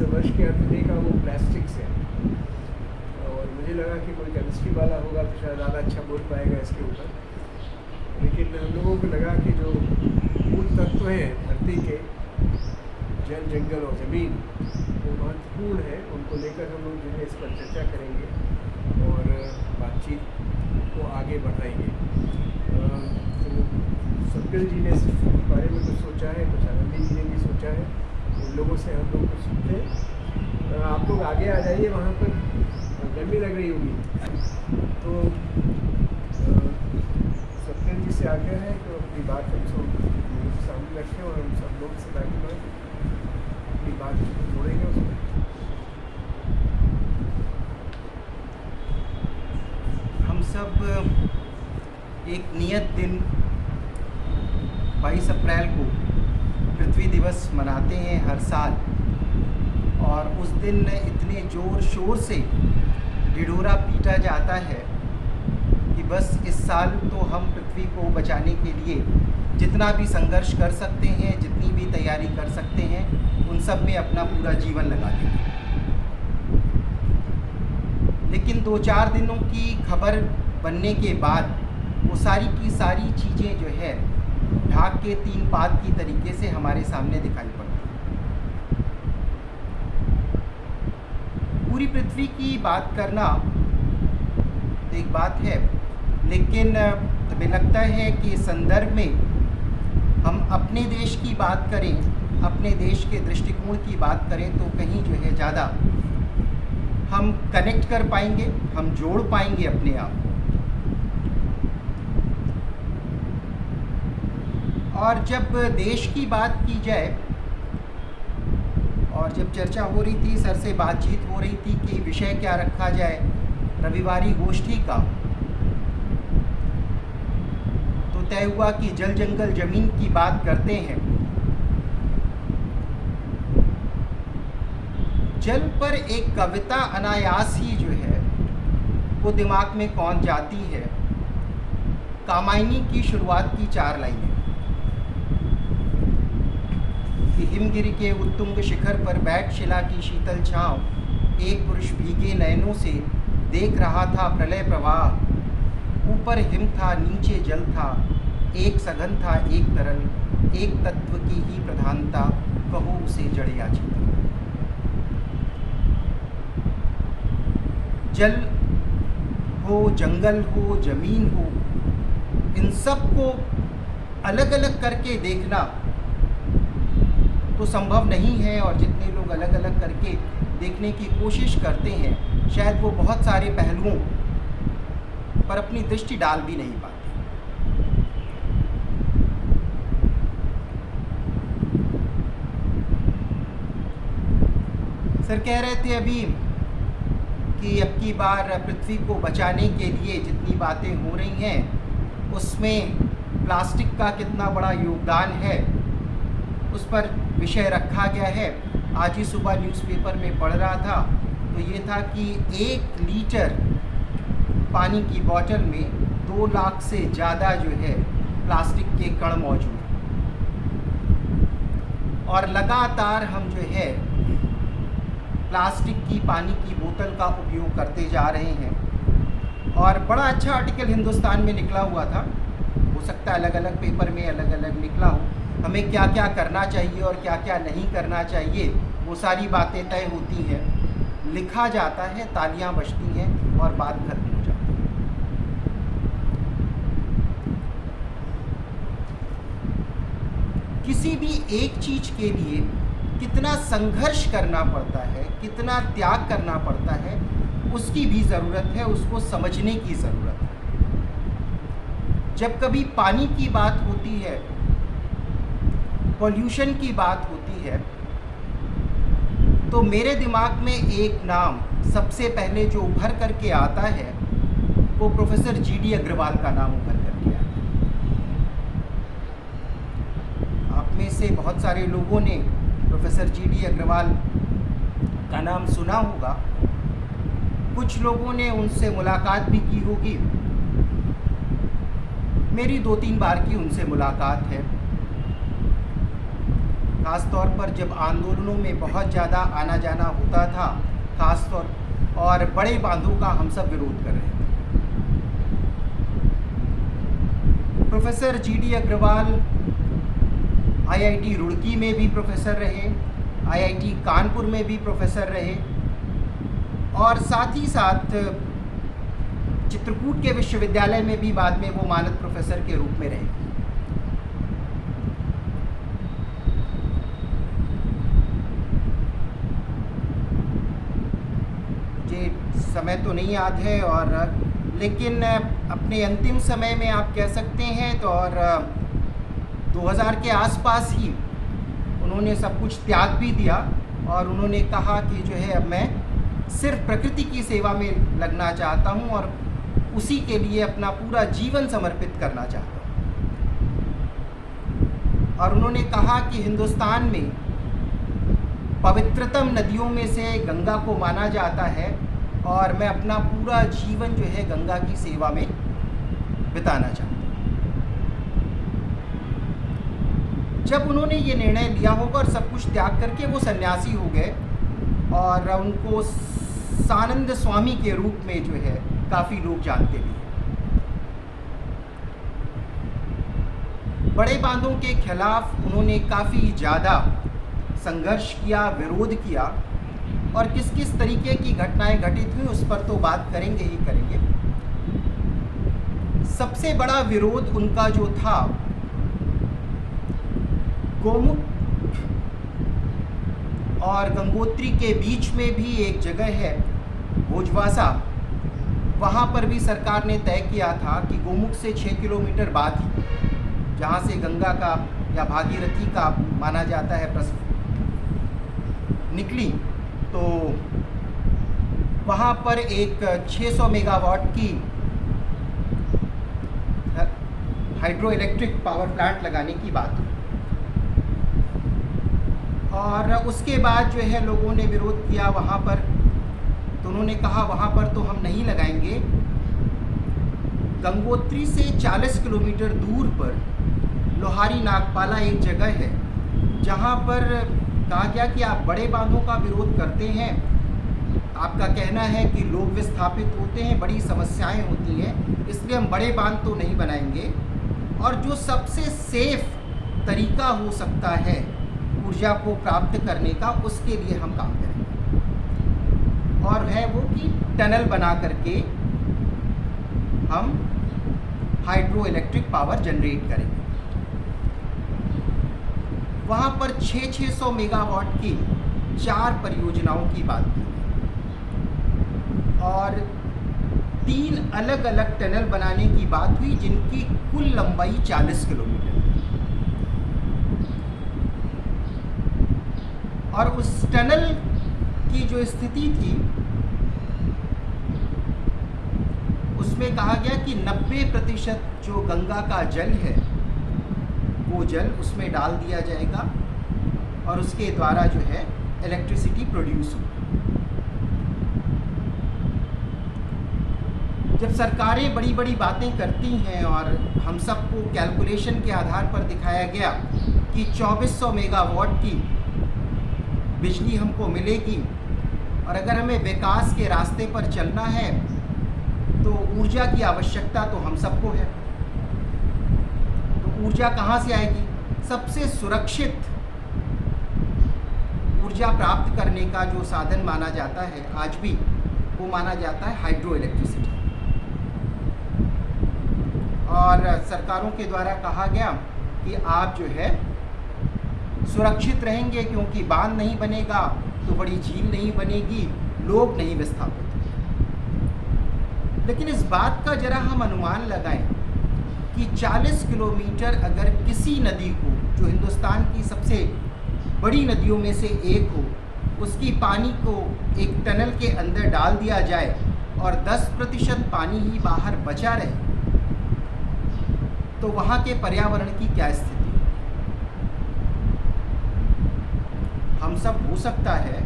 वर्ष के अंत देखा वो प्लास्टिक से, और मुझे लगा कि कोई केमिस्ट्री वाला होगा तो शायद ज़्यादा अच्छा बोल पाएगा इसके ऊपर। लेकिन हम लोगों को लगा कि जो मूल तत्व हैं धरती के, जल, जंगल और ज़मीन, वो महत्वपूर्ण है। उनको लेकर हम लोग जो है इस पर चर्चा करेंगे और बातचीत को आगे बढ़ाएंगे। तो सप्तल जी ने इस बारे में कुछ सोचा है, कुछ आनंदी जी ने भी सोचा है, उन लोगों से हम लोग कुछ सुनते हैं। आप लोग आगे आ जाइए, वहाँ पर गर्मी लग रही होगी। तो सप्तल जी से आगे है तो अपनी बात हम सब सामने रखें और हम सब लोग से आगे बढ़ें, अपनी बात जोड़ेंगे उसमें। हम सब एक नियत दिन 22 अप्रैल को पृथ्वी दिवस मनाते हैं हर साल, और उस दिन इतने ज़ोर शोर से ढिढोरा पीटा जाता है कि बस इस साल तो हम पृथ्वी को बचाने के लिए जितना भी संघर्ष कर सकते हैं, जितनी भी तैयारी कर सकते हैं, उन सब में अपना पूरा जीवन लगा देंगे। लेकिन 2-4 दिनों की खबर बनने के बाद वो सारी की सारी चीज़ें जो है ढाक के 3 पात की तरीके से हमारे सामने दिखाई पड़ती हैं। पूरी पृथ्वी की बात करना तो एक बात है, लेकिन हमें लगता है कि इस संदर्भ में हम अपने देश की बात करें, अपने देश के दृष्टिकोण की बात करें तो कहीं जो है ज़्यादा हम कनेक्ट कर पाएंगे, हम जोड़ पाएंगे अपने आप। और जब देश की बात की जाए, और जब चर्चा हो रही थी, सर से बातचीत हो रही थी कि विषय क्या रखा जाए रविवारी गोष्ठी का, तो तय हुआ कि जल, जंगल, जमीन की बात करते हैं। जल पर एक कविता अनायास ही जो है वो दिमाग में कौन जाती है। कामायनी की शुरुआत की 4 लाइनें कि हिमगिरी के उत्तुंग शिखर पर बैठ शिला की शीतल छांव, एक पुरुष भीगे नयनों से देख रहा था प्रलय प्रवाह। ऊपर हिम था, नीचे जल था, एक सघन था, एक तरल, एक तत्व की ही प्रधानता, कहो उसे जड़ या चेतन। जल हो, जंगल हो, जमीन हो, इन सब को अलग अलग करके देखना तो संभव नहीं है, और जितने लोग अलग अलग करके देखने की कोशिश करते हैं शायद वो बहुत सारे पहलुओं पर अपनी दृष्टि डाल भी नहीं पाते। सर कह रहे थे अभी कि अब की बार पृथ्वी को बचाने के लिए जितनी बातें हो रही हैं उसमें प्लास्टिक का कितना बड़ा योगदान है, उस पर विषय रखा गया है। आज ही सुबह न्यूज़पेपर में पढ़ रहा था तो ये था कि 1 लीटर पानी की बोतल में 2 लाख से ज़्यादा जो है प्लास्टिक के कण मौजूद हैं, और लगातार हम जो है प्लास्टिक की पानी की बोतल का उपयोग करते जा रहे हैं। और बड़ा अच्छा आर्टिकल हिंदुस्तान में निकला हुआ था, हो सकता है अलग अलग पेपर में अलग अलग निकला हो। हमें क्या क्या करना चाहिए और क्या क्या नहीं करना चाहिए वो सारी बातें तय होती हैं, लिखा जाता है, तालियां बजती हैं और बात खत्म हो जाती है। किसी भी एक चीज़ के लिए कितना संघर्ष करना पड़ता है, कितना त्याग करना पड़ता है, उसकी भी ज़रूरत है, उसको समझने की ज़रूरत है। जब कभी पानी की बात होती है, पॉल्यूशन की बात होती है, तो मेरे दिमाग में एक नाम सबसे पहले जो उभर करके आता है वो प्रोफेसर GD अग्रवाल का नाम उभर करके आता है। आप में से बहुत सारे लोगों ने प्रोफेसर GD अग्रवाल का नाम सुना होगा, कुछ लोगों ने उनसे मुलाकात भी की होगी। मेरी 2-3 बार की उनसे मुलाकात है। ख़ास तौर पर जब आंदोलनों में बहुत ज़्यादा आना जाना होता था, ख़ास तौर और बड़े बांधों का हम सब विरोध कर रहे थे। Professor GD Agarwal IIT Roorkee में भी प्रोफेसर रहे, IIT कानपुर में भी प्रोफेसर रहे और साथ ही साथ चित्रकूट के विश्वविद्यालय में भी बाद में वो मानद प्रोफेसर के रूप में रहे। समय तो नहीं याद है और लेकिन अपने अंतिम समय में आप कह सकते हैं तो और 2000 के आसपास ही उन्होंने सब कुछ त्याग भी दिया और उन्होंने कहा कि जो है अब मैं सिर्फ प्रकृति की सेवा में लगना चाहता हूं और उसी के लिए अपना पूरा जीवन समर्पित करना चाहता हूं। और उन्होंने कहा कि हिंदुस्तान में पवित्रतम नदियों में से गंगा को माना जाता है और मैं अपना पूरा जीवन जो है गंगा की सेवा में बिताना चाहता हूँ। जब उन्होंने ये निर्णय लिया होगा और सब कुछ त्याग करके वो सन्यासी हो गए और उनको सानंद स्वामी के रूप में जो है काफ़ी लोग जानते भी हैं। बड़े बांधों के खिलाफ उन्होंने काफ़ी ज़्यादा संघर्ष किया, विरोध किया और किस किस तरीके की घटनाएं घटित हुई उस पर तो बात करेंगे ही करेंगे। सबसे बड़ा विरोध उनका जो था गोमुख और गंगोत्री के बीच में भी एक जगह है भोजवासा, वहाँ पर भी सरकार ने तय किया था कि गोमुख से 6 किलोमीटर बाद ही जहाँ से गंगा का या भागीरथी का माना जाता है निकली, तो वहाँ पर एक 600 मेगावाट की हाइड्रो इलेक्ट्रिक पावर प्लांट लगाने की बात हुई और उसके बाद जो है लोगों ने विरोध किया वहाँ पर। तो उन्होंने कहा वहाँ पर तो हम नहीं लगाएंगे। गंगोत्री से 40 किलोमीटर दूर पर लोहारी नागपाला एक जगह है जहाँ पर कहा गया कि आप बड़े बांधों का विरोध करते हैं, आपका कहना है कि लोग विस्थापित होते हैं, बड़ी समस्याएं होती हैं, इसलिए हम बड़े बांध तो नहीं बनाएंगे और जो सबसे सेफ तरीका हो सकता है ऊर्जा को प्राप्त करने का उसके लिए हम काम करेंगे और है वो कि टनल बना करके हम हाइड्रो इलेक्ट्रिक पावर जनरेट करेंगे। वहाँ पर 600 मेगावाट की 4 परियोजनाओं की बात की और 3 अलग अलग टनल बनाने की बात हुई जिनकी कुल लंबाई 40 किलोमीटर और उस टनल की जो स्थिति थी उसमें कहा गया कि 90% जो गंगा का जल है वो जल उसमें डाल दिया जाएगा और उसके द्वारा जो है इलेक्ट्रिसिटी प्रोड्यूस होगी। जब सरकारें बड़ी बड़ी बातें करती हैं और हम सबको कैलकुलेशन के आधार पर दिखाया गया कि 2400 मेगावाट की बिजली हमको मिलेगी और अगर हमें विकास के रास्ते पर चलना है तो ऊर्जा की आवश्यकता तो हम सबको है, तो ऊर्जा कहाँ से आएगी? सबसे सुरक्षित ऊर्जा प्राप्त करने का जो साधन माना जाता है आज भी वो माना जाता है हाइड्रो इलेक्ट्रिसिटी। और सरकारों के द्वारा कहा गया कि आप जो है सुरक्षित रहेंगे क्योंकि बांध नहीं बनेगा तो बड़ी झील नहीं बनेगी, लोग नहीं विस्थापित। लेकिन इस बात का जरा हम अनुमान लगाएं कि 40 किलोमीटर अगर किसी नदी को जो हिंदुस्तान की सबसे बड़ी नदियों में से एक हो उसकी पानी को एक टनल के अंदर डाल दिया जाए और 10% पानी ही बाहर बचा रहे तो वहाँ के पर्यावरण की क्या स्थिति? हम सब हो सकता है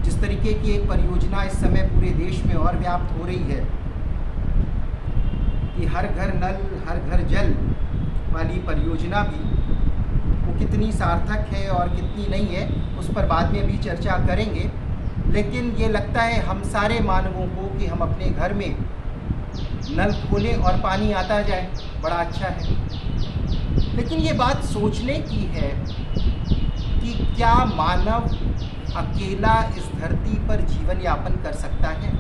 जिस तरीके की एक परियोजना इस समय पूरे देश में और व्याप्त हो रही है कि हर घर नल हर घर जल वाली परियोजना भी वो कितनी सार्थक है और कितनी नहीं है उस पर बाद में भी चर्चा करेंगे, लेकिन ये लगता है हम सारे मानवों को कि हम अपने घर में नल खोलें और पानी आता जाए, बड़ा अच्छा है। लेकिन ये बात सोचने की है कि क्या मानव अकेला इस धरती पर जीवन यापन कर सकता है?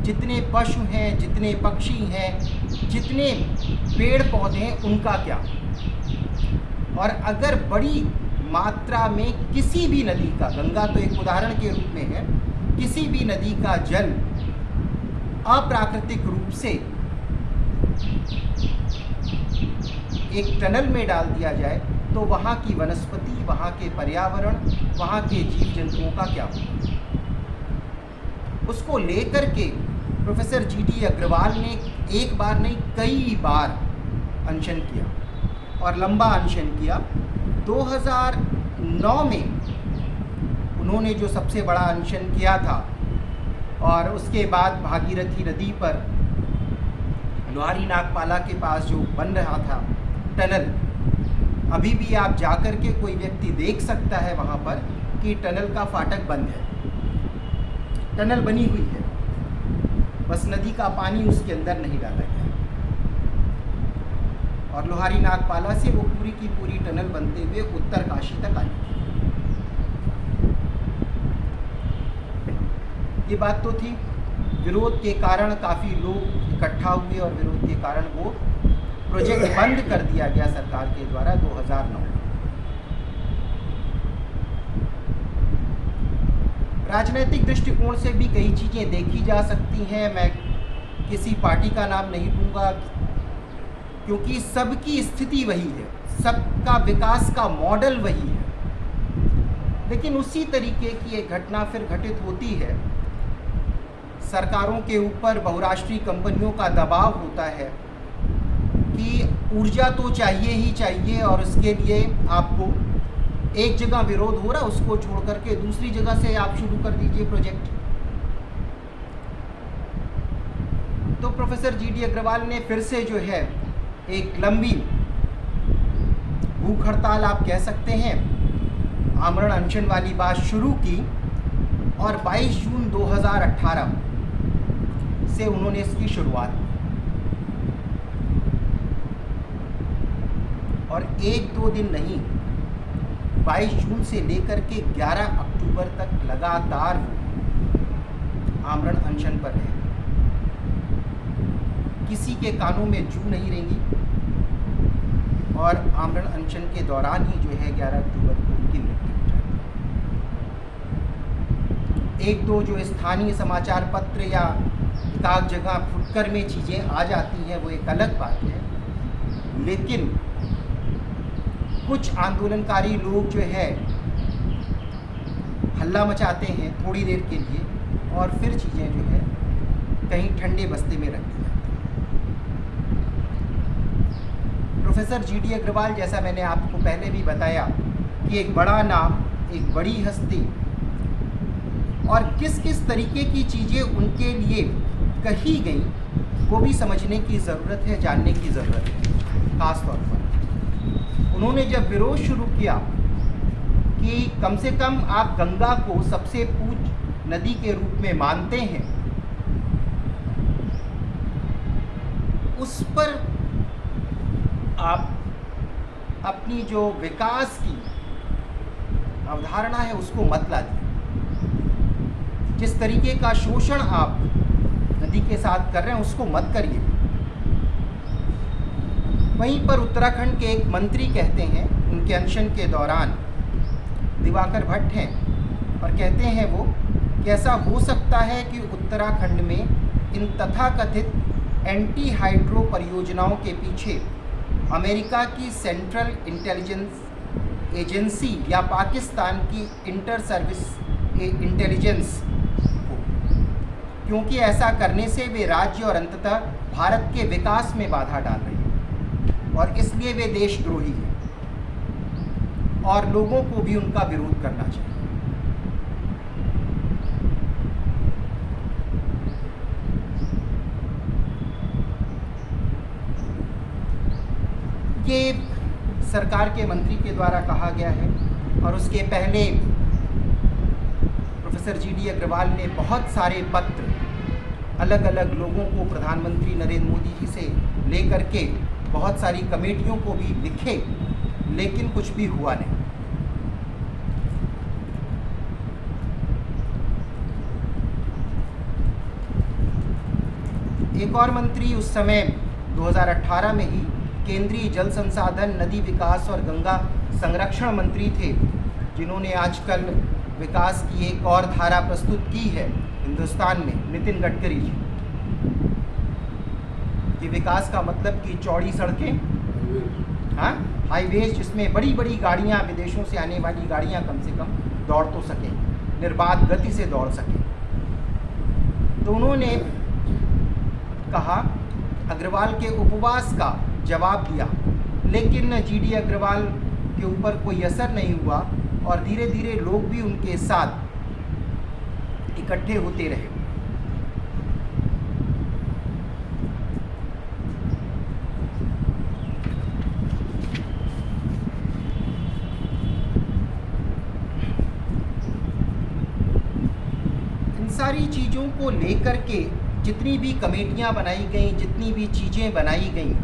जितने पशु हैं, जितने पक्षी हैं, जितने पेड़ पौधे हैं, उनका क्या? और अगर बड़ी मात्रा में किसी भी नदी का, गंगा तो एक उदाहरण के रूप में है, किसी भी नदी का जल अप्राकृतिक रूप से एक टनल में डाल दिया जाए तो वहाँ की वनस्पति, वहाँ के पर्यावरण, वहाँ के जीव जंतुओं का क्या होगा? उसको लेकर के प्रोफेसर जीडी अग्रवाल ने एक बार नहीं कई बार अनशन किया और लंबा अनशन किया। 2009 में उन्होंने जो सबसे बड़ा अनशन किया था और उसके बाद भागीरथी नदी पर लोहारी नागपाला के पास जो बन रहा था टनल, अभी भी आप जाकर के कोई व्यक्ति देख सकता है वहाँ पर कि टनल का फाटक बंद है। टनल बनी हुई है, बस नदी का पानी उसके अंदर नहीं डाला गया। और लोहारी नागपाला से वो पूरी की पूरी टनल बनते हुए उत्तरकाशी तक आई। ये बात तो थी। विरोध के कारण काफ़ी लोग इकट्ठा हुए और विरोध के कारण वो प्रोजेक्ट बंद कर दिया गया सरकार के द्वारा 2009 में। राजनीतिक दृष्टिकोण से भी कई चीज़ें देखी जा सकती हैं। मैं किसी पार्टी का नाम नहीं लूँगा क्योंकि सबकी स्थिति वही है, सबका विकास का मॉडल वही है। लेकिन उसी तरीके की एक घटना फिर घटित होती है। सरकारों के ऊपर बहुराष्ट्रीय कंपनियों का दबाव होता है कि ऊर्जा तो चाहिए ही चाहिए और उसके लिए आपको एक जगह विरोध हो रहा, उसको छोड़ करके दूसरी जगह से आप शुरू कर दीजिए प्रोजेक्ट। तो प्रोफेसर जीडी अग्रवाल ने फिर से जो है एक लंबी भूख हड़ताल आप कह सकते हैं, आमरण अनशन वाली बात शुरू की और 22 जून 2018 से उन्होंने इसकी शुरुआत की। और एक दो दिन नहीं, 22 जून से लेकर के 11 अक्टूबर तक लगातार आमरण अनशन पर रहे। किसी के कानों में जू नहीं रेंगी और आमरण अनशन के दौरान ही जो है 11 अक्टूबर को उनकी मृत्यु हो जाती है। एक दो जो स्थानीय समाचार पत्र या एकाध जगह फुटकर में चीज़ें आ जाती हैं वो एक अलग बात है, लेकिन कुछ आंदोलनकारी लोग जो है हल्ला मचाते हैं थोड़ी देर के लिए और फिर चीज़ें जो है कहीं ठंडे बस्ते में रख दी जाती हैं। प्रोफेसर जीडी अग्रवाल, जैसा मैंने आपको पहले भी बताया कि एक बड़ा नाम, एक बड़ी हस्ती, और किस किस तरीके की चीज़ें उनके लिए कही गई वो भी समझने की ज़रूरत है, जानने की ज़रूरत है। ख़ास तौर पर उन्होंने जब विरोध शुरू किया कि कम से कम आप गंगा को सबसे पूज्य नदी के रूप में मानते हैं, उस पर आप अपनी जो विकास की अवधारणा है उसको मत लाइए। जिस तरीके का शोषण आप नदी के साथ कर रहे हैं उसको मत करिए। वहीं पर उत्तराखंड के एक मंत्री कहते हैं, उनके अनशन के दौरान दिवाकर भट्ट हैं, और कहते हैं वो कि ऐसा हो सकता है कि उत्तराखंड में इन तथाकथित एंटी हाइड्रो परियोजनाओं के पीछे अमेरिका की सेंट्रल इंटेलिजेंस एजेंसी या पाकिस्तान की इंटर सर्विस इंटेलिजेंस हो, क्योंकि ऐसा करने से वे राज्य और अंततः भारत के विकास में बाधा डाल रहे हैं और इसलिए वे देशद्रोही हैं और लोगों को भी उनका विरोध करना चाहिए। ये सरकार के मंत्री के द्वारा कहा गया है, और उसके पहले प्रोफेसर GD अग्रवाल ने बहुत सारे पत्र अलग अलग लोगों को, प्रधानमंत्री नरेंद्र मोदी जी से लेकर के बहुत सारी कमेटियों को भी लिखे, लेकिन कुछ भी हुआ नहीं। एक और मंत्री उस समय 2018 में ही केंद्रीय जल संसाधन, नदी विकास और गंगा संरक्षण मंत्री थे, जिन्होंने आजकल विकास की एक और धारा प्रस्तुत की है हिंदुस्तान में, नितिन गडकरी जी, कि विकास का मतलब कि चौड़ी सड़कें, हाँ, हाईवेज, जिसमें बड़ी बड़ी गाड़ियाँ, विदेशों से आने वाली गाड़ियाँ कम से कम दौड़ तो सकें, निर्बाध गति से दौड़ सकें। तो उन्होंने कहा, अग्रवाल के उपवास का जवाब दिया, लेकिन GD अग्रवाल के ऊपर कोई असर नहीं हुआ, और धीरे धीरे लोग भी उनके साथ इकट्ठे होते रहे। इन सारी चीज़ों को लेकर के जितनी भी कमेटियां बनाई गई, जितनी भी चीज़ें बनाई गई,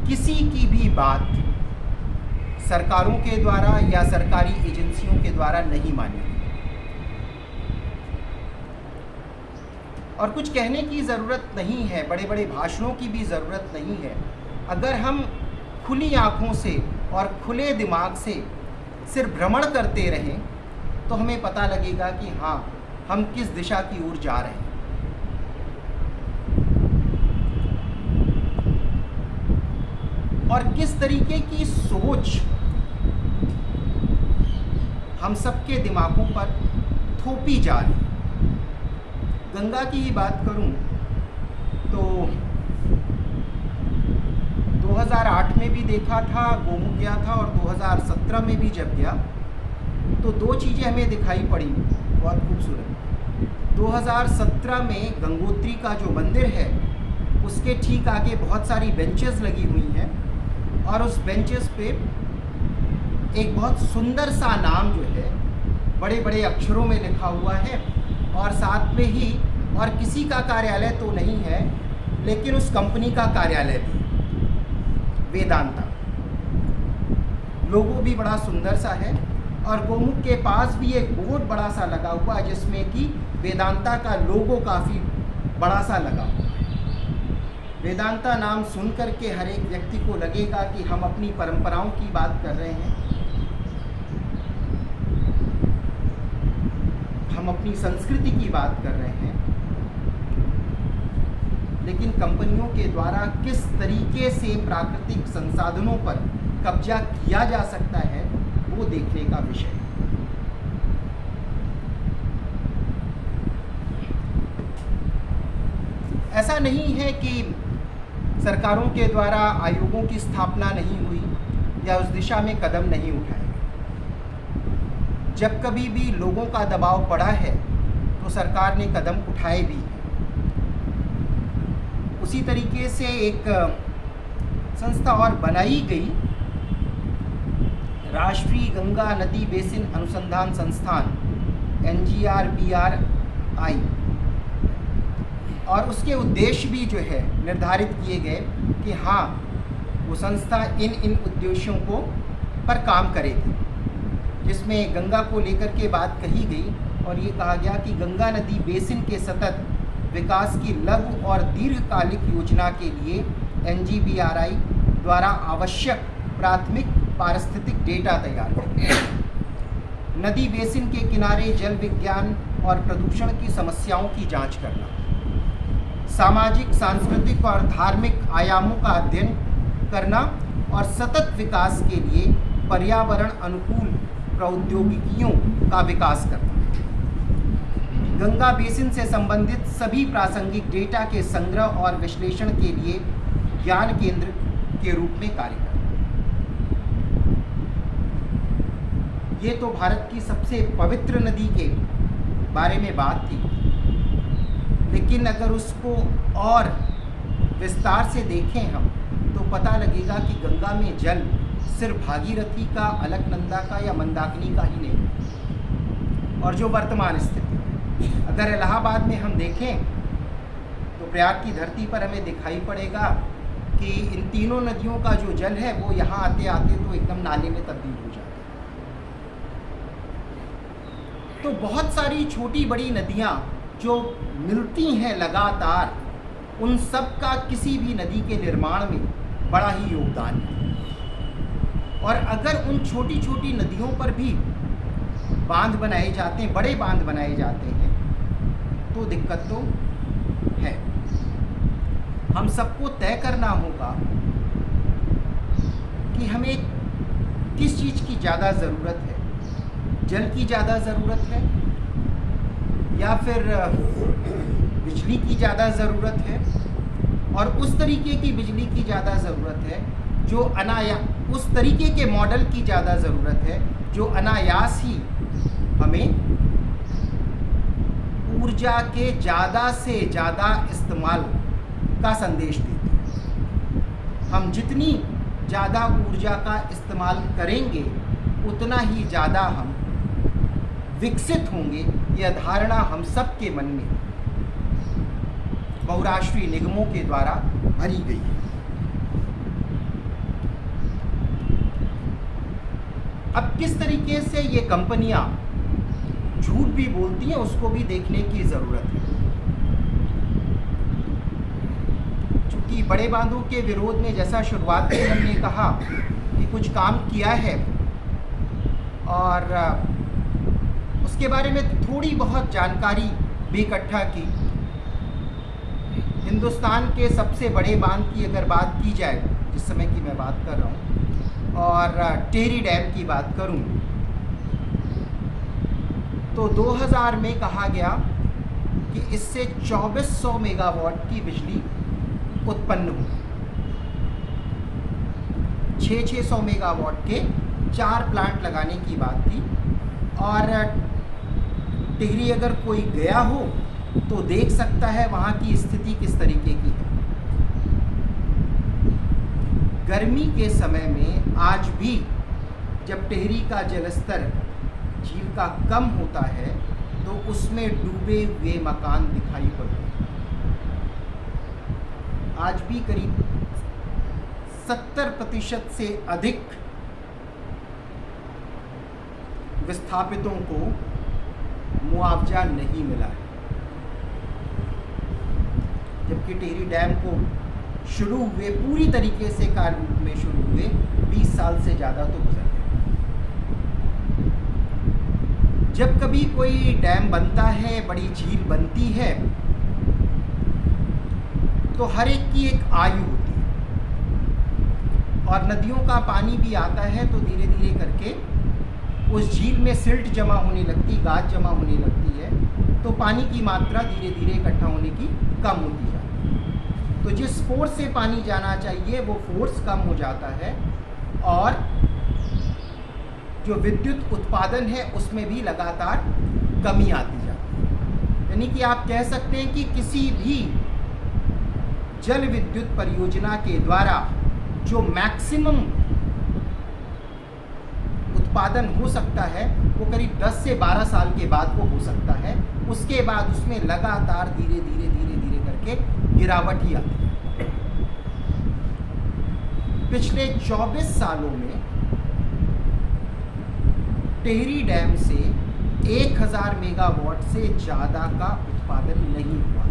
किसी की भी बात सरकारों के द्वारा या सरकारी एजेंसियों के द्वारा नहीं मानी गई। और कुछ कहने की ज़रूरत नहीं है, बड़े बड़े भाषणों की भी ज़रूरत नहीं है। अगर हम खुली आँखों से और खुले दिमाग से सिर्फ भ्रमण करते रहें तो हमें पता लगेगा कि हाँ, हम किस दिशा की ओर जा रहे हैं। और किस तरीके की सोच हम सबके दिमागों पर थोपी जा रही है। गंगा की ही बात करूं तो 2008 में भी देखा था, गोमुख गया था, और 2017 में भी जब गया तो दो चीज़ें हमें दिखाई पड़ी बहुत खूबसूरत। 2017 में गंगोत्री का जो मंदिर है उसके ठीक आगे बहुत सारी बेंचेस लगी हुई हैं, और उस बेंचेस पे एक बहुत सुंदर सा नाम जो है बड़े बड़े अक्षरों में लिखा हुआ है, और साथ में ही, और किसी का कार्यालय तो नहीं है लेकिन उस कंपनी का कार्यालय भी, वेदांता। लोगो भी बड़ा सुंदर सा है, और गोमुख के पास भी एक बोर्ड बड़ा सा लगा हुआ है जिसमें कि वेदांता का लोगो काफ़ी बड़ा सा लगा हुआ है। वेदांता नाम सुन कर के हर एक व्यक्ति को लगेगा कि हम अपनी परंपराओं की बात कर रहे हैं, हम अपनी संस्कृति की बात कर रहे हैं, लेकिन कंपनियों के द्वारा किस तरीके से प्राकृतिक संसाधनों पर कब्जा किया जा सकता है वो देखने का विषय है। ऐसा नहीं है कि सरकारों के द्वारा आयोगों की स्थापना नहीं हुई या उस दिशा में कदम नहीं उठाए गए। जब कभी भी लोगों का दबाव पड़ा है तो सरकार ने कदम उठाए भी हैं। उसी तरीके से एक संस्था और बनाई गई, राष्ट्रीय गंगा नदी बेसिन अनुसंधान संस्थान NGRBRI, और उसके उद्देश्य भी जो है निर्धारित किए गए कि हाँ, वो संस्था इन उद्देश्यों को पर काम करेगी, जिसमें गंगा को लेकर के बात कही गई, और ये कहा गया कि गंगा नदी बेसिन के सतत विकास की लघु और दीर्घकालिक योजना के लिए NGBRI द्वारा आवश्यक प्राथमिक पारिस्थितिक डेटा तैयार करें, नदी बेसिन के किनारे जल विज्ञान और प्रदूषण की समस्याओं की जांच करना, सामाजिक, सांस्कृतिक और धार्मिक आयामों का अध्ययन करना, और सतत विकास के लिए पर्यावरण अनुकूल प्रौद्योगिकियों का विकास करना। गंगा बेसिन से संबंधित सभी प्रासंगिक डेटा के संग्रह और विश्लेषण के लिए ज्ञान केंद्र के रूप में कार्य करना। ये तो भारत की सबसे पवित्र नदी के बारे में बात थी, लेकिन अगर उसको और विस्तार से देखें हम तो पता लगेगा कि गंगा में जल सिर्फ भागीरथी का, अलकनंदा का या मंदाकिनी का ही नहीं। और जो वर्तमान स्थिति, अगर इलाहाबाद में हम देखें तो प्रयाग की धरती पर हमें दिखाई पड़ेगा कि इन तीनों नदियों का जो जल है वो यहाँ आते आते तो एकदम नाले में तब्दील हो जाता है। तो बहुत सारी छोटी बड़ी नदियाँ जो मिलती हैं लगातार, उन सब का किसी भी नदी के निर्माण में बड़ा ही योगदान है। और अगर उन छोटी छोटी नदियों पर भी बांध बनाए जाते हैं, बड़े बांध बनाए जाते हैं, तो दिक्कत तो है। हम सबको तय करना होगा कि हमें किस चीज़ की ज़्यादा ज़रूरत है। जल की ज़्यादा ज़रूरत है या फिर बिजली की ज़्यादा ज़रूरत है, और उस तरीके की बिजली की ज़्यादा ज़रूरत है जो उस तरीके के मॉडल की ज़्यादा ज़रूरत है जो अनायास ही हमें ऊर्जा के ज़्यादा से ज़्यादा इस्तेमाल का संदेश देती है। हम जितनी ज़्यादा ऊर्जा का इस्तेमाल करेंगे उतना ही ज़्यादा हम विकसित होंगे। यह धारणा हम सबके मन में बहुराष्ट्रीय निगमों के द्वारा भरी गई है। अब किस तरीके से ये कंपनियां झूठ भी बोलती हैं उसको भी देखने की ज़रूरत है। चूँकि बड़े बांधों के विरोध में, जैसा शुरुआत में हमने कहा कि कुछ काम किया है और उसके बारे में थोड़ी बहुत जानकारी भी इकट्ठा की। हिंदुस्तान के सबसे बड़े बांध की अगर बात की जाए, जिस समय की मैं बात कर रहा हूँ, और टिहरी डैम की बात करूँ, तो 2000 में कहा गया कि इससे 2400 मेगावाट की बिजली उत्पन्न हुई। 600 मेगावाट के 4 प्लांट लगाने की बात थी। और टिहरी अगर कोई गया हो तो देख सकता है वहाँ की स्थिति किस तरीके की है। गर्मी के समय में आज भी जब टिहरी का जलस्तर झील का कम होता है तो उसमें डूबे हुए मकान दिखाई पड़ते हैं। आज भी करीब 70% से अधिक विस्थापितों को मुआवजा नहीं मिला है, जबकि टिहरी डैम को शुरू हुए, पूरी तरीके से कार्य रूप में शुरू हुए 20 साल से ज़्यादा तो गुजर गए। जब कभी कोई डैम बनता है, बड़ी झील बनती है, तो हर एक की एक आयु होती है, और नदियों का पानी भी आता है तो धीरे धीरे करके उस झील में सिल्ट जमा होने लगती, गाद जमा होने लगती है, तो पानी की मात्रा धीरे धीरे इकट्ठा होने की कम होती जाती है। तो जिस फोर्स से पानी जाना चाहिए वो फोर्स कम हो जाता है, और जो विद्युत उत्पादन है उसमें भी लगातार कमी आती जाती है। यानी कि आप कह सकते हैं कि किसी भी जल विद्युत परियोजना के द्वारा जो मैक्सिमम उत्पादन हो सकता है वो करीब 10 से 12 साल के बाद वो हो सकता है। उसके बाद उसमें लगातार धीरे धीरे करके गिरावट ही आती है। पिछले 24 सालों में टिहरी डैम से 1000 मेगावाट से ज़्यादा का उत्पादन नहीं हुआ।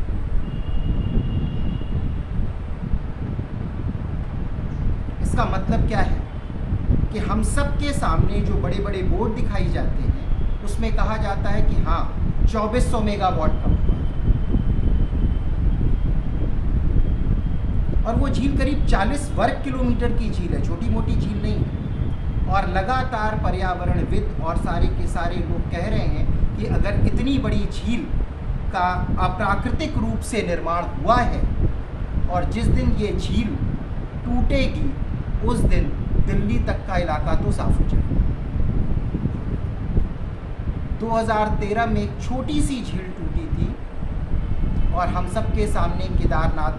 इसका मतलब क्या है कि हम सब के सामने जो बड़े बड़े बोर्ड दिखाई जाते हैं उसमें कहा जाता है कि हाँ 2400 मेगावाट का उत्पादन, और वो झील करीब 40 वर्ग किलोमीटर की झील है, छोटी मोटी झील नहीं है। और लगातार पर्यावरणविद और सारे के सारे लोग कह रहे हैं कि अगर इतनी बड़ी झील का अप्राकृतिक रूप से निर्माण हुआ है और जिस दिन ये झील टूटेगी उस दिन दिल्ली तक का इलाका तो साफ हो जाएगा। 2013 में एक छोटी सी झील टूटी थी और हम सब के सामने केदारनाथ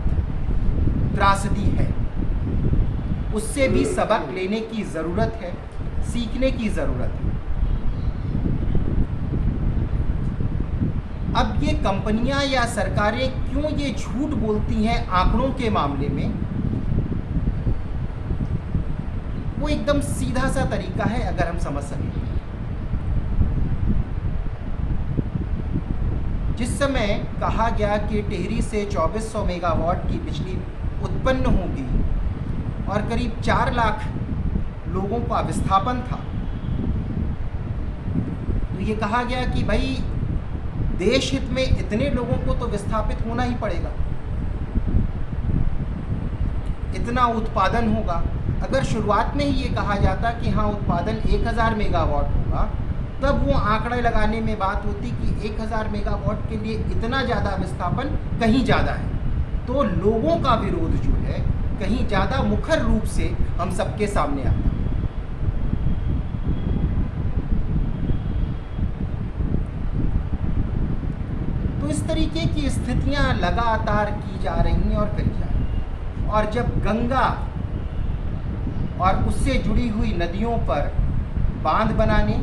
त्रासदी है। उससे भी सबक लेने की ज़रूरत है, सीखने की ज़रूरत है। अब ये कंपनियां या सरकारें क्यों ये झूठ बोलती हैं आंकड़ों के मामले में, वो एकदम सीधा सा तरीका है अगर हम समझ सकें। जिस समय कहा गया कि टिहरी से 2400 मेगावाट की बिजली उत्पन्न होगी और करीब 4 लाख लोगों का विस्थापन था, तो ये कहा गया कि भाई देश हित में इतने लोगों को तो विस्थापित होना ही पड़ेगा, इतना उत्पादन होगा। अगर शुरुआत में ही ये कहा जाता कि हाँ उत्पादन 1000 मेगावाट होगा, तब वो आंकड़े लगाने में बात होती कि 1000 मेगावाट के लिए इतना ज़्यादा विस्थापन कहीं ज़्यादा है, तो लोगों का विरोध जो है कहीं ज़्यादा मुखर रूप से हम सबके सामने आता। तो इस तरीके की स्थितियां लगातार की जा रही हैं और करी जा रही हैं। और जब गंगा और उससे जुड़ी हुई नदियों पर बांध बनाने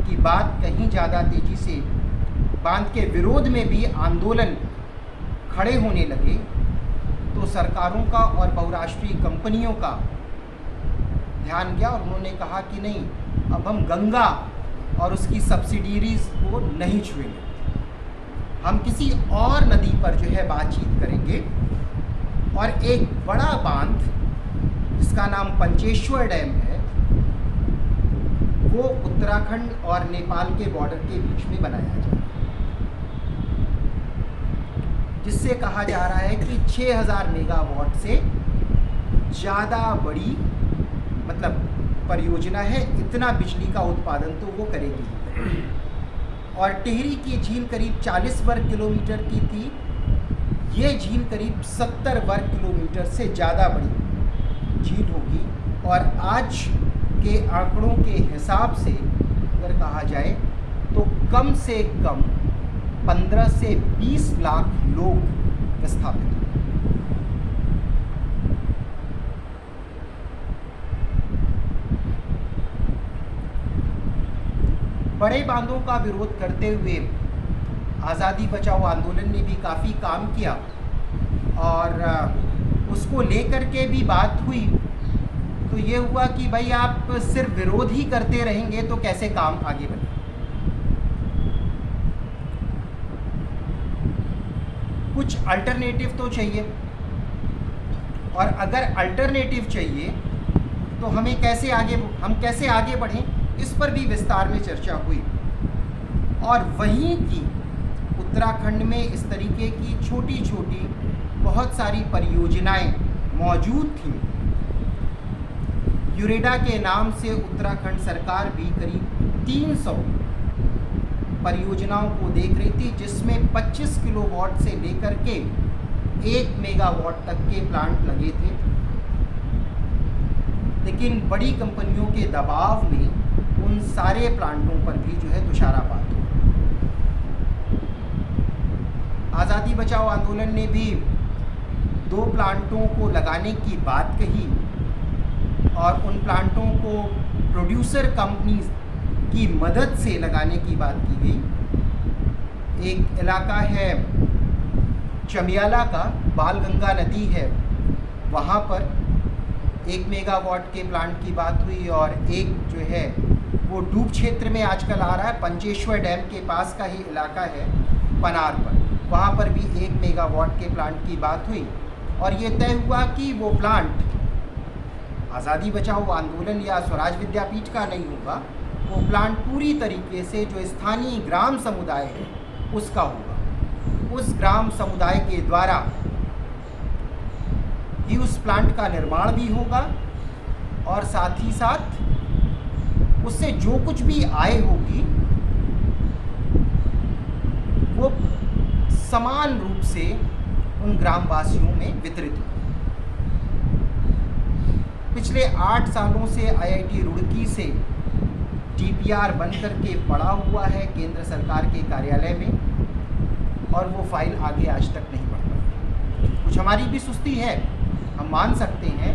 की बात कहीं ज़्यादा तेजी से, बांध के विरोध में भी आंदोलन खड़े होने लगे, तो सरकारों का और बहुराष्ट्रीय कंपनियों का ध्यान गया और उन्होंने कहा कि नहीं, अब हम गंगा और उसकी सब्सिडियरीज को नहीं छुएंगे, हम किसी और नदी पर जो है बातचीत करेंगे। और एक बड़ा बांध जिसका नाम पंचेश्वर डैम है, वो उत्तराखंड और नेपाल के बॉर्डर के बीच में बनाया जा रहा है, जिससे कहा जा रहा है कि 6000 मेगावाट से ज़्यादा बड़ी मतलब परियोजना है, इतना बिजली का उत्पादन तो वो करेगी। और टिहरी की झील करीब 40 वर्ग किलोमीटर की थी, ये झील करीब 70 वर्ग किलोमीटर से ज़्यादा बड़ी झील होगी। और आज के आंकड़ों के हिसाब से अगर कहा जाए तो कम से कम 15 से 20 लाख लोग विस्थापित हैं। बड़े बांधों का विरोध करते हुए आज़ादी बचाओ आंदोलन ने भी काफ़ी काम किया और उसको लेकर के भी बात हुई। तो ये हुआ कि भाई आप सिर्फ विरोध ही करते रहेंगे तो कैसे काम आगे बढ़े। कुछ अल्टरनेटिव तो चाहिए, और अगर अल्टरनेटिव चाहिए तो हम कैसे आगे बढ़ें, इस पर भी विस्तार में चर्चा हुई। और वहीं की उत्तराखंड में इस तरीके की छोटी छोटी बहुत सारी परियोजनाएं मौजूद थीं। यूरेडा के नाम से उत्तराखंड सरकार भी करीब 300 परियोजनाओं को देख रही थी, जिसमें 25 किलोवाट से लेकर के 1 मेगावाट तक के प्लांट लगे थे। लेकिन बड़ी कंपनियों के दबाव में उन सारे प्लांटों पर भी जो है तुषारापात हुआ। आज़ादी बचाओ आंदोलन ने भी 2 प्लांटों को लगाने की बात कही और उन प्लांटों को प्रोड्यूसर कंपनीज की मदद से लगाने की बात की गई। एक इलाका है चमियाला का, बालगंगा नदी है, वहाँ पर 1 मेगावाट के प्लांट की बात हुई। और एक जो है वो डूब क्षेत्र में आजकल आ रहा है, पंचेश्वर डैम के पास का ही इलाका है पनार पर, वहाँ पर भी 1 मेगावाट के प्लांट की बात हुई। और ये तय हुआ कि वो प्लांट आज़ादी बचाओ आंदोलन या स्वराज विद्यापीठ का नहीं होगा, वो प्लांट पूरी तरीके से जो स्थानीय ग्राम समुदाय है उसका होगा। उस ग्राम समुदाय के द्वारा ही उस प्लांट का निर्माण भी होगा और साथ ही साथ उससे जो कुछ भी आय होगी वो समान रूप से उन ग्रामवासियों में वितरित होगी। पिछले 8 सालों से आईआईटी रुड़की से डीपीआर बनकर के पड़ा हुआ है केंद्र सरकार के कार्यालय में, और वो फाइल आगे आज तक नहीं बढ़ पाई। कुछ हमारी भी सुस्ती है, हम मान सकते हैं,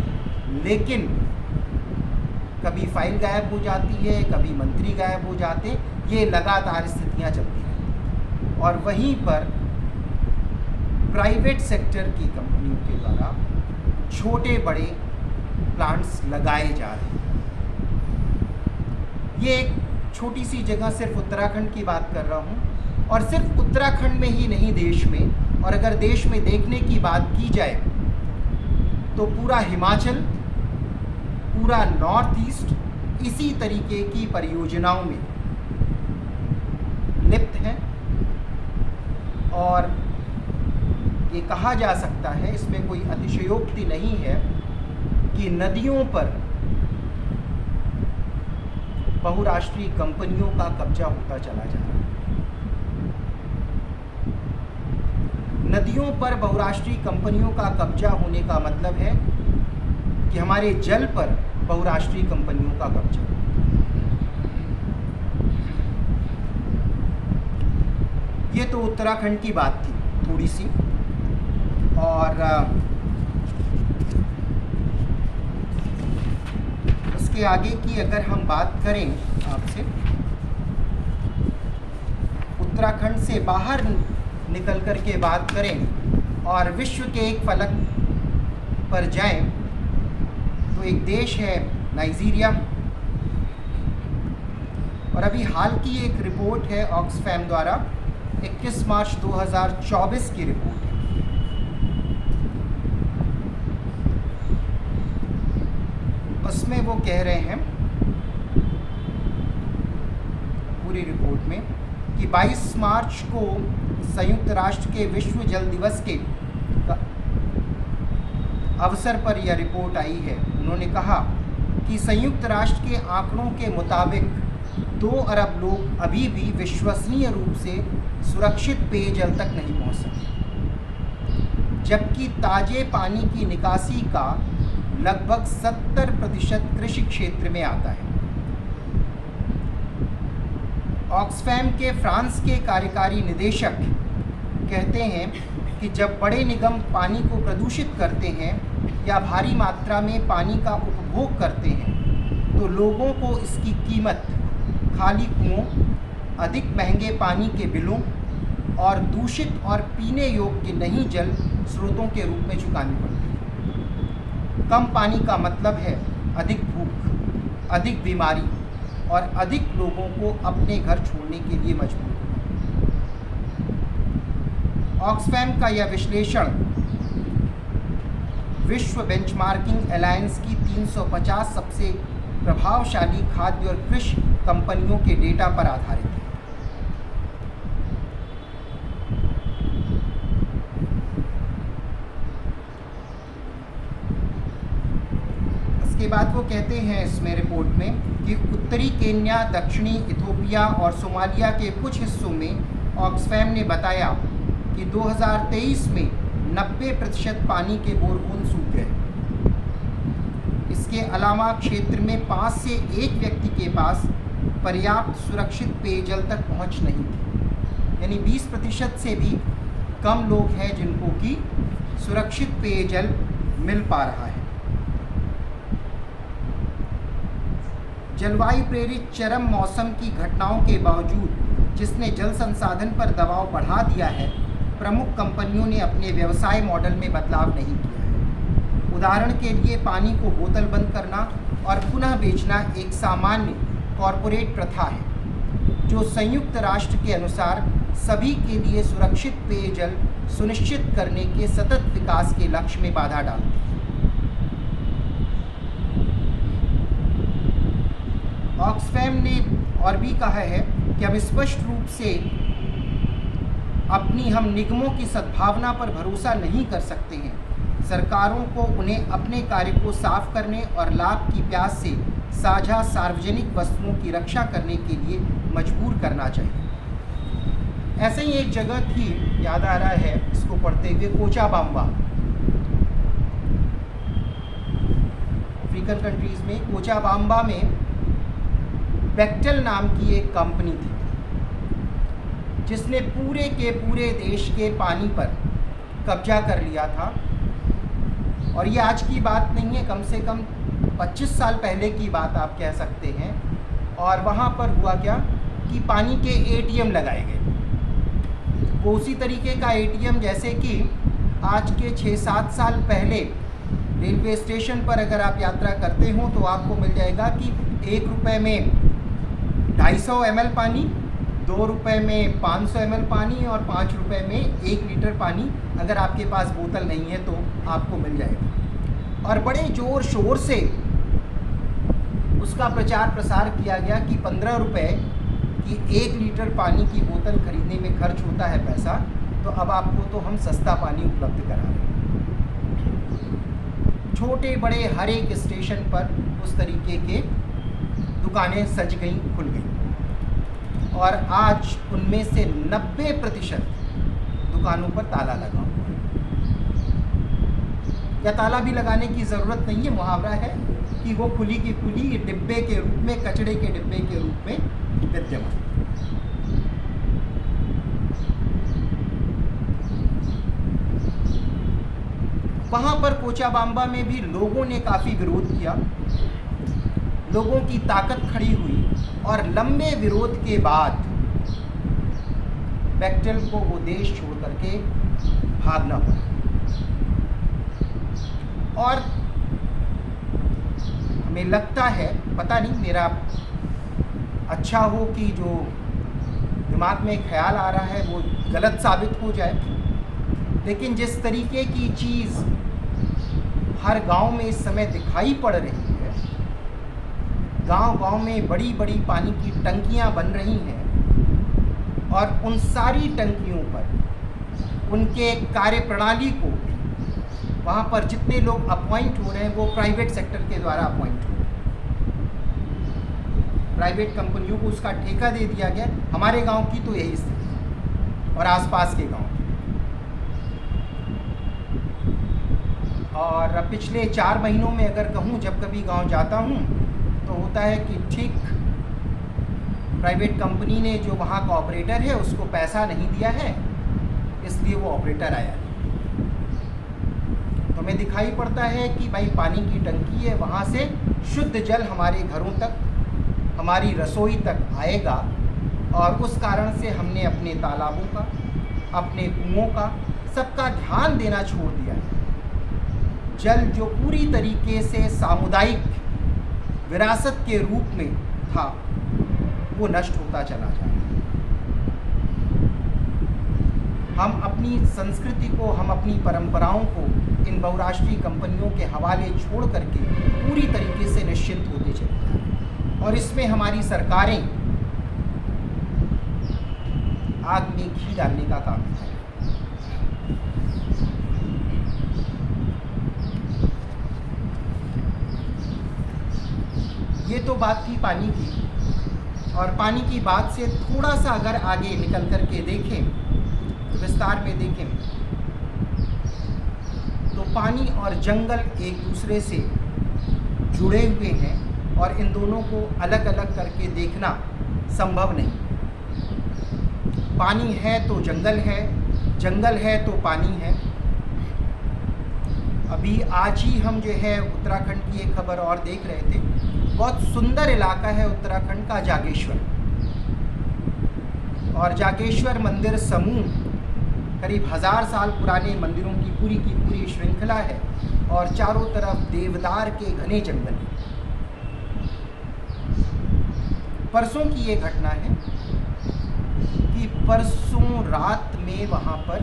लेकिन कभी फाइल गायब हो जाती है, कभी मंत्री गायब हो जाते, ये लगातार स्थितियाँ चलती रहती। और वहीं पर प्राइवेट सेक्टर की कंपनियों के द्वारा छोटे बड़े प्लांट्स लगाए जा रहे हैं। ये एक छोटी सी जगह, सिर्फ उत्तराखंड की बात कर रहा हूँ, और सिर्फ उत्तराखंड में ही नहीं, देश में, और अगर देश में देखने की बात की जाए तो पूरा हिमाचल, पूरा नॉर्थ ईस्ट इसी तरीके की परियोजनाओं में लिप्त है। और ये कहा जा सकता है, इसमें कोई अतिशयोक्ति नहीं है, कि नदियों पर बहुराष्ट्रीय कंपनियों का कब्जा होता चला जा रहा है। नदियों पर बहुराष्ट्रीय कंपनियों का कब्जा होने का मतलब है कि हमारे जल पर बहुराष्ट्रीय कंपनियों का कब्जा। ये तो उत्तराखंड की बात थी थोड़ी सी। और उसके आगे की अगर हम बात करें आपसे, उत्तराखंड से बाहर निकल कर के बात करें और विश्व के एक फलक पर जाएं, तो एक देश है नाइजीरिया। और अभी हाल की एक रिपोर्ट है ऑक्सफैम द्वारा, 21 मार्च 2024 की रिपोर्ट है। उसमें वो कह रहे हैं पूरी रिपोर्ट में कि 22 मार्च को संयुक्त राष्ट्र के विश्व जल दिवस के अवसर पर यह रिपोर्ट आई है। उन्होंने कहा कि संयुक्त राष्ट्र के आंकड़ों के मुताबिक 2 अरब लोग अभी भी विश्वसनीय रूप से सुरक्षित पेयजल तक नहीं पहुंच सके, जबकि ताजे पानी की निकासी का लगभग 70% कृषि क्षेत्र में आता है। ऑक्सफैम के फ्रांस के कार्यकारी निदेशक कहते हैं कि जब बड़े निगम पानी को प्रदूषित करते हैं या भारी मात्रा में पानी का उपभोग करते हैं, तो लोगों को इसकी कीमत खाली कुओं, अधिक महंगे पानी के बिलों और दूषित और पीने योग्य नहीं जल स्रोतों के रूप में चुकानी पड़ती है। कम पानी का मतलब है अधिक भूख, अधिक बीमारी और अधिक लोगों को अपने घर छोड़ने के लिए मजबूर। ऑक्सफैम का यह विश्लेषण विश्व बेंचमार्किंग अलायंस की 350 सबसे प्रभावशाली खाद्य और कृषि कंपनियों के डेटा पर आधारित है। इसके बाद वो कहते हैं इसमें रिपोर्ट में कि उत्तरी केन्या, दक्षिणी इथोपिया और सोमालिया के कुछ हिस्सों में ऑक्सफैम ने बताया कि 2023 में 90% पानी के बोरहोल सूख गए। इसके अलावा क्षेत्र में 5 से 1 व्यक्ति के पास पर्याप्त सुरक्षित पेयजल तक पहुंच नहीं थी, यानी 20% से भी कम लोग हैं जिनको कि सुरक्षित पेयजल मिल पा रहा है। जलवायु प्रेरित चरम मौसम की घटनाओं के बावजूद, जिसने जल संसाधन पर दबाव बढ़ा दिया है, प्रमुख कंपनियों ने अपने व्यवसाय मॉडल में बदलाव नहीं किया है। उदाहरण के लिए पानी को बोतल बंद करना और पुनः बेचना एक सामान्य कॉरपोरेट प्रथा है, जो संयुक्त राष्ट्र के अनुसार सभी के लिए सुरक्षित पेयजल सुनिश्चित करने के सतत विकास के लक्ष्य में बाधा डालती है। ऑक्सफैम ने और भी कहा है कि हम स्पष्ट रूप से अपनी हम निगमों की सद्भावना पर भरोसा नहीं कर सकते हैं। सरकारों को उन्हें अपने कार्य को साफ करने और लाभ की प्यास से साझा सार्वजनिक वस्तुओं की रक्षा करने के लिए मजबूर करना चाहिए। ऐसे ही एक जगह थी, याद आ रहा है इसको पढ़ते हुए, कोचाबाम्बा, अफ्रीकन कंट्रीज़ में कोचाबाम्बा में बेक्टेल नाम की एक कंपनी थी, जिसने पूरे के पूरे देश के पानी पर कब्जा कर लिया था और ये आज की बात नहीं है, कम से कम 25 साल पहले की बात आप कह सकते हैं। और वहाँ पर हुआ क्या कि पानी के एटीएम लगाए गए। वो उसी तरीके का एटीएम जैसे कि आज के 6-7 साल पहले रेलवे स्टेशन पर अगर आप यात्रा करते हो तो आपको मिल जाएगा कि 1 रुपये में 250 ml पानी, 2 रुपये में 500 ml पानी और 5 रुपये में 1 लीटर पानी अगर आपके पास बोतल नहीं है तो आपको मिल जाएगा। और बड़े ज़ोर शोर से उसका प्रचार प्रसार किया गया कि 15 रुपये की 1 लीटर पानी की बोतल खरीदने में खर्च होता है पैसा, तो अब आपको तो हम सस्ता पानी उपलब्ध करा रहे हैं। छोटे बड़े हर एक स्टेशन पर उस तरीके के दुकानें सज गई, खुल गई और आज उनमें से 90% दुकानों पर ताला लगा हुआ है। या ताला भी लगाने की ज़रूरत नहीं है, मुहावरा है कि वो खुली की खुली डिब्बे के रूप में, कचड़े के डिब्बे के रूप में विद्यमान। वहाँ पर कोचाबाम्बा में भी लोगों ने काफ़ी विरोध किया, लोगों की ताकत खड़ी हुई और लंबे विरोध के बाद बेक्टेल को वो देश छोड़ करके भागना पड़ा। और हमें लगता है, पता नहीं मेरा अच्छा हो कि जो दिमाग में ख्याल आ रहा है वो गलत साबित हो जाए, लेकिन जिस तरीके की चीज़ हर गांव में इस समय दिखाई पड़ रही है, गांव-गांव में बड़ी बड़ी पानी की टंकियां बन रही हैं और उन सारी टंकियों पर उनके कार्यप्रणाली को, वहाँ पर जितने लोग अपॉइंट हो रहे हैं वो प्राइवेट सेक्टर के द्वारा अपॉइंट हो रहे हैं, प्राइवेट कंपनियों को उसका ठेका दे दिया गया। हमारे गांव की तो यही स्थिति है और आसपास के गांव की। और पिछले 4 महीनों में अगर कहूँ, जब कभी गांव जाता हूँ तो होता है कि ठीक प्राइवेट कंपनी ने जो वहाँ का ऑपरेटर है उसको पैसा नहीं दिया है, इसलिए वो ऑपरेटर आया नहीं। तो हमें दिखाई पड़ता है कि भाई पानी की टंकी है, वहाँ से शुद्ध जल हमारे घरों तक, हमारी रसोई तक आएगा और उस कारण से हमने अपने तालाबों का, अपने कुओं का, सबका ध्यान देना छोड़ दिया है। जल जो पूरी तरीके से सामुदायिक विरासत के रूप में था वो नष्ट होता चला जा रहा है। हम अपनी संस्कृति को, हम अपनी परंपराओं को इन बहुराष्ट्रीय कंपनियों के हवाले छोड़ करके पूरी तरीके से निश्चिंत होते चले जा रहे हैं और इसमें हमारी सरकारें आग में घी डालने का काम कर रही हैं। ये तो बात थी पानी की, और पानी की बात से थोड़ा सा अगर आगे निकल कर के देखें, तो विस्तार में देखें, तो पानी और जंगल एक दूसरे से जुड़े हुए हैं और इन दोनों को अलग अलग करके देखना संभव नहीं। पानी है तो जंगल है, जंगल है तो पानी है। अभी आज ही हम जो है उत्तराखंड की एक खबर और देख रहे थे, बहुत सुंदर इलाका है उत्तराखंड का जागेश्वर, और जागेश्वर मंदिर समूह करीब 1000 साल पुराने मंदिरों की पूरी श्रृंखला है और चारों तरफ देवदार के घने जंगल हैं। परसों की ये घटना है कि परसों रात में वहाँ पर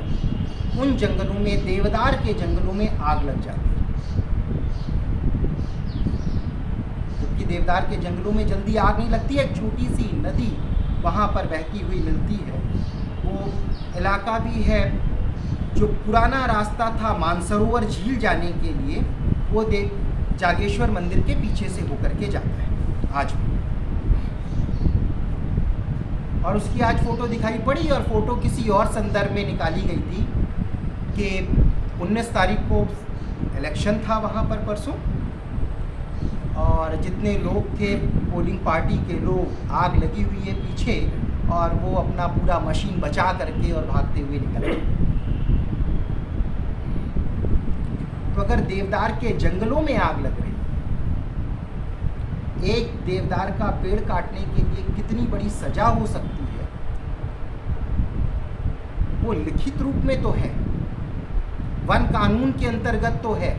उन जंगलों में, देवदार के जंगलों में आग लग जाती है। जबकि देवदार के जंगलों में जल्दी आग नहीं लगती है, एक छोटी सी नदी वहाँ पर बहती हुई मिलती है। वो इलाका भी है जो पुराना रास्ता था मानसरोवर झील जाने के लिए, वो जागेश्वर मंदिर के पीछे से होकर के जाता है आज भी। और उसकी आज फ़ोटो दिखाई पड़ी, और फ़ोटो किसी और संदर्भ में निकाली गई थी कि 19 तारीख को इलेक्शन था वहाँ पर परसों, और जितने लोग थे पोलिंग पार्टी के लोग, आग लगी हुई है पीछे और वो अपना पूरा मशीन बचा करके और भागते हुए निकल गए। तो अगर देवदार के जंगलों में आग लग रही, एक देवदार का पेड़ काटने के लिए कितनी बड़ी सजा हो सकती है, वो लिखित रूप में तो है, वन कानून के अंतर्गत तो है,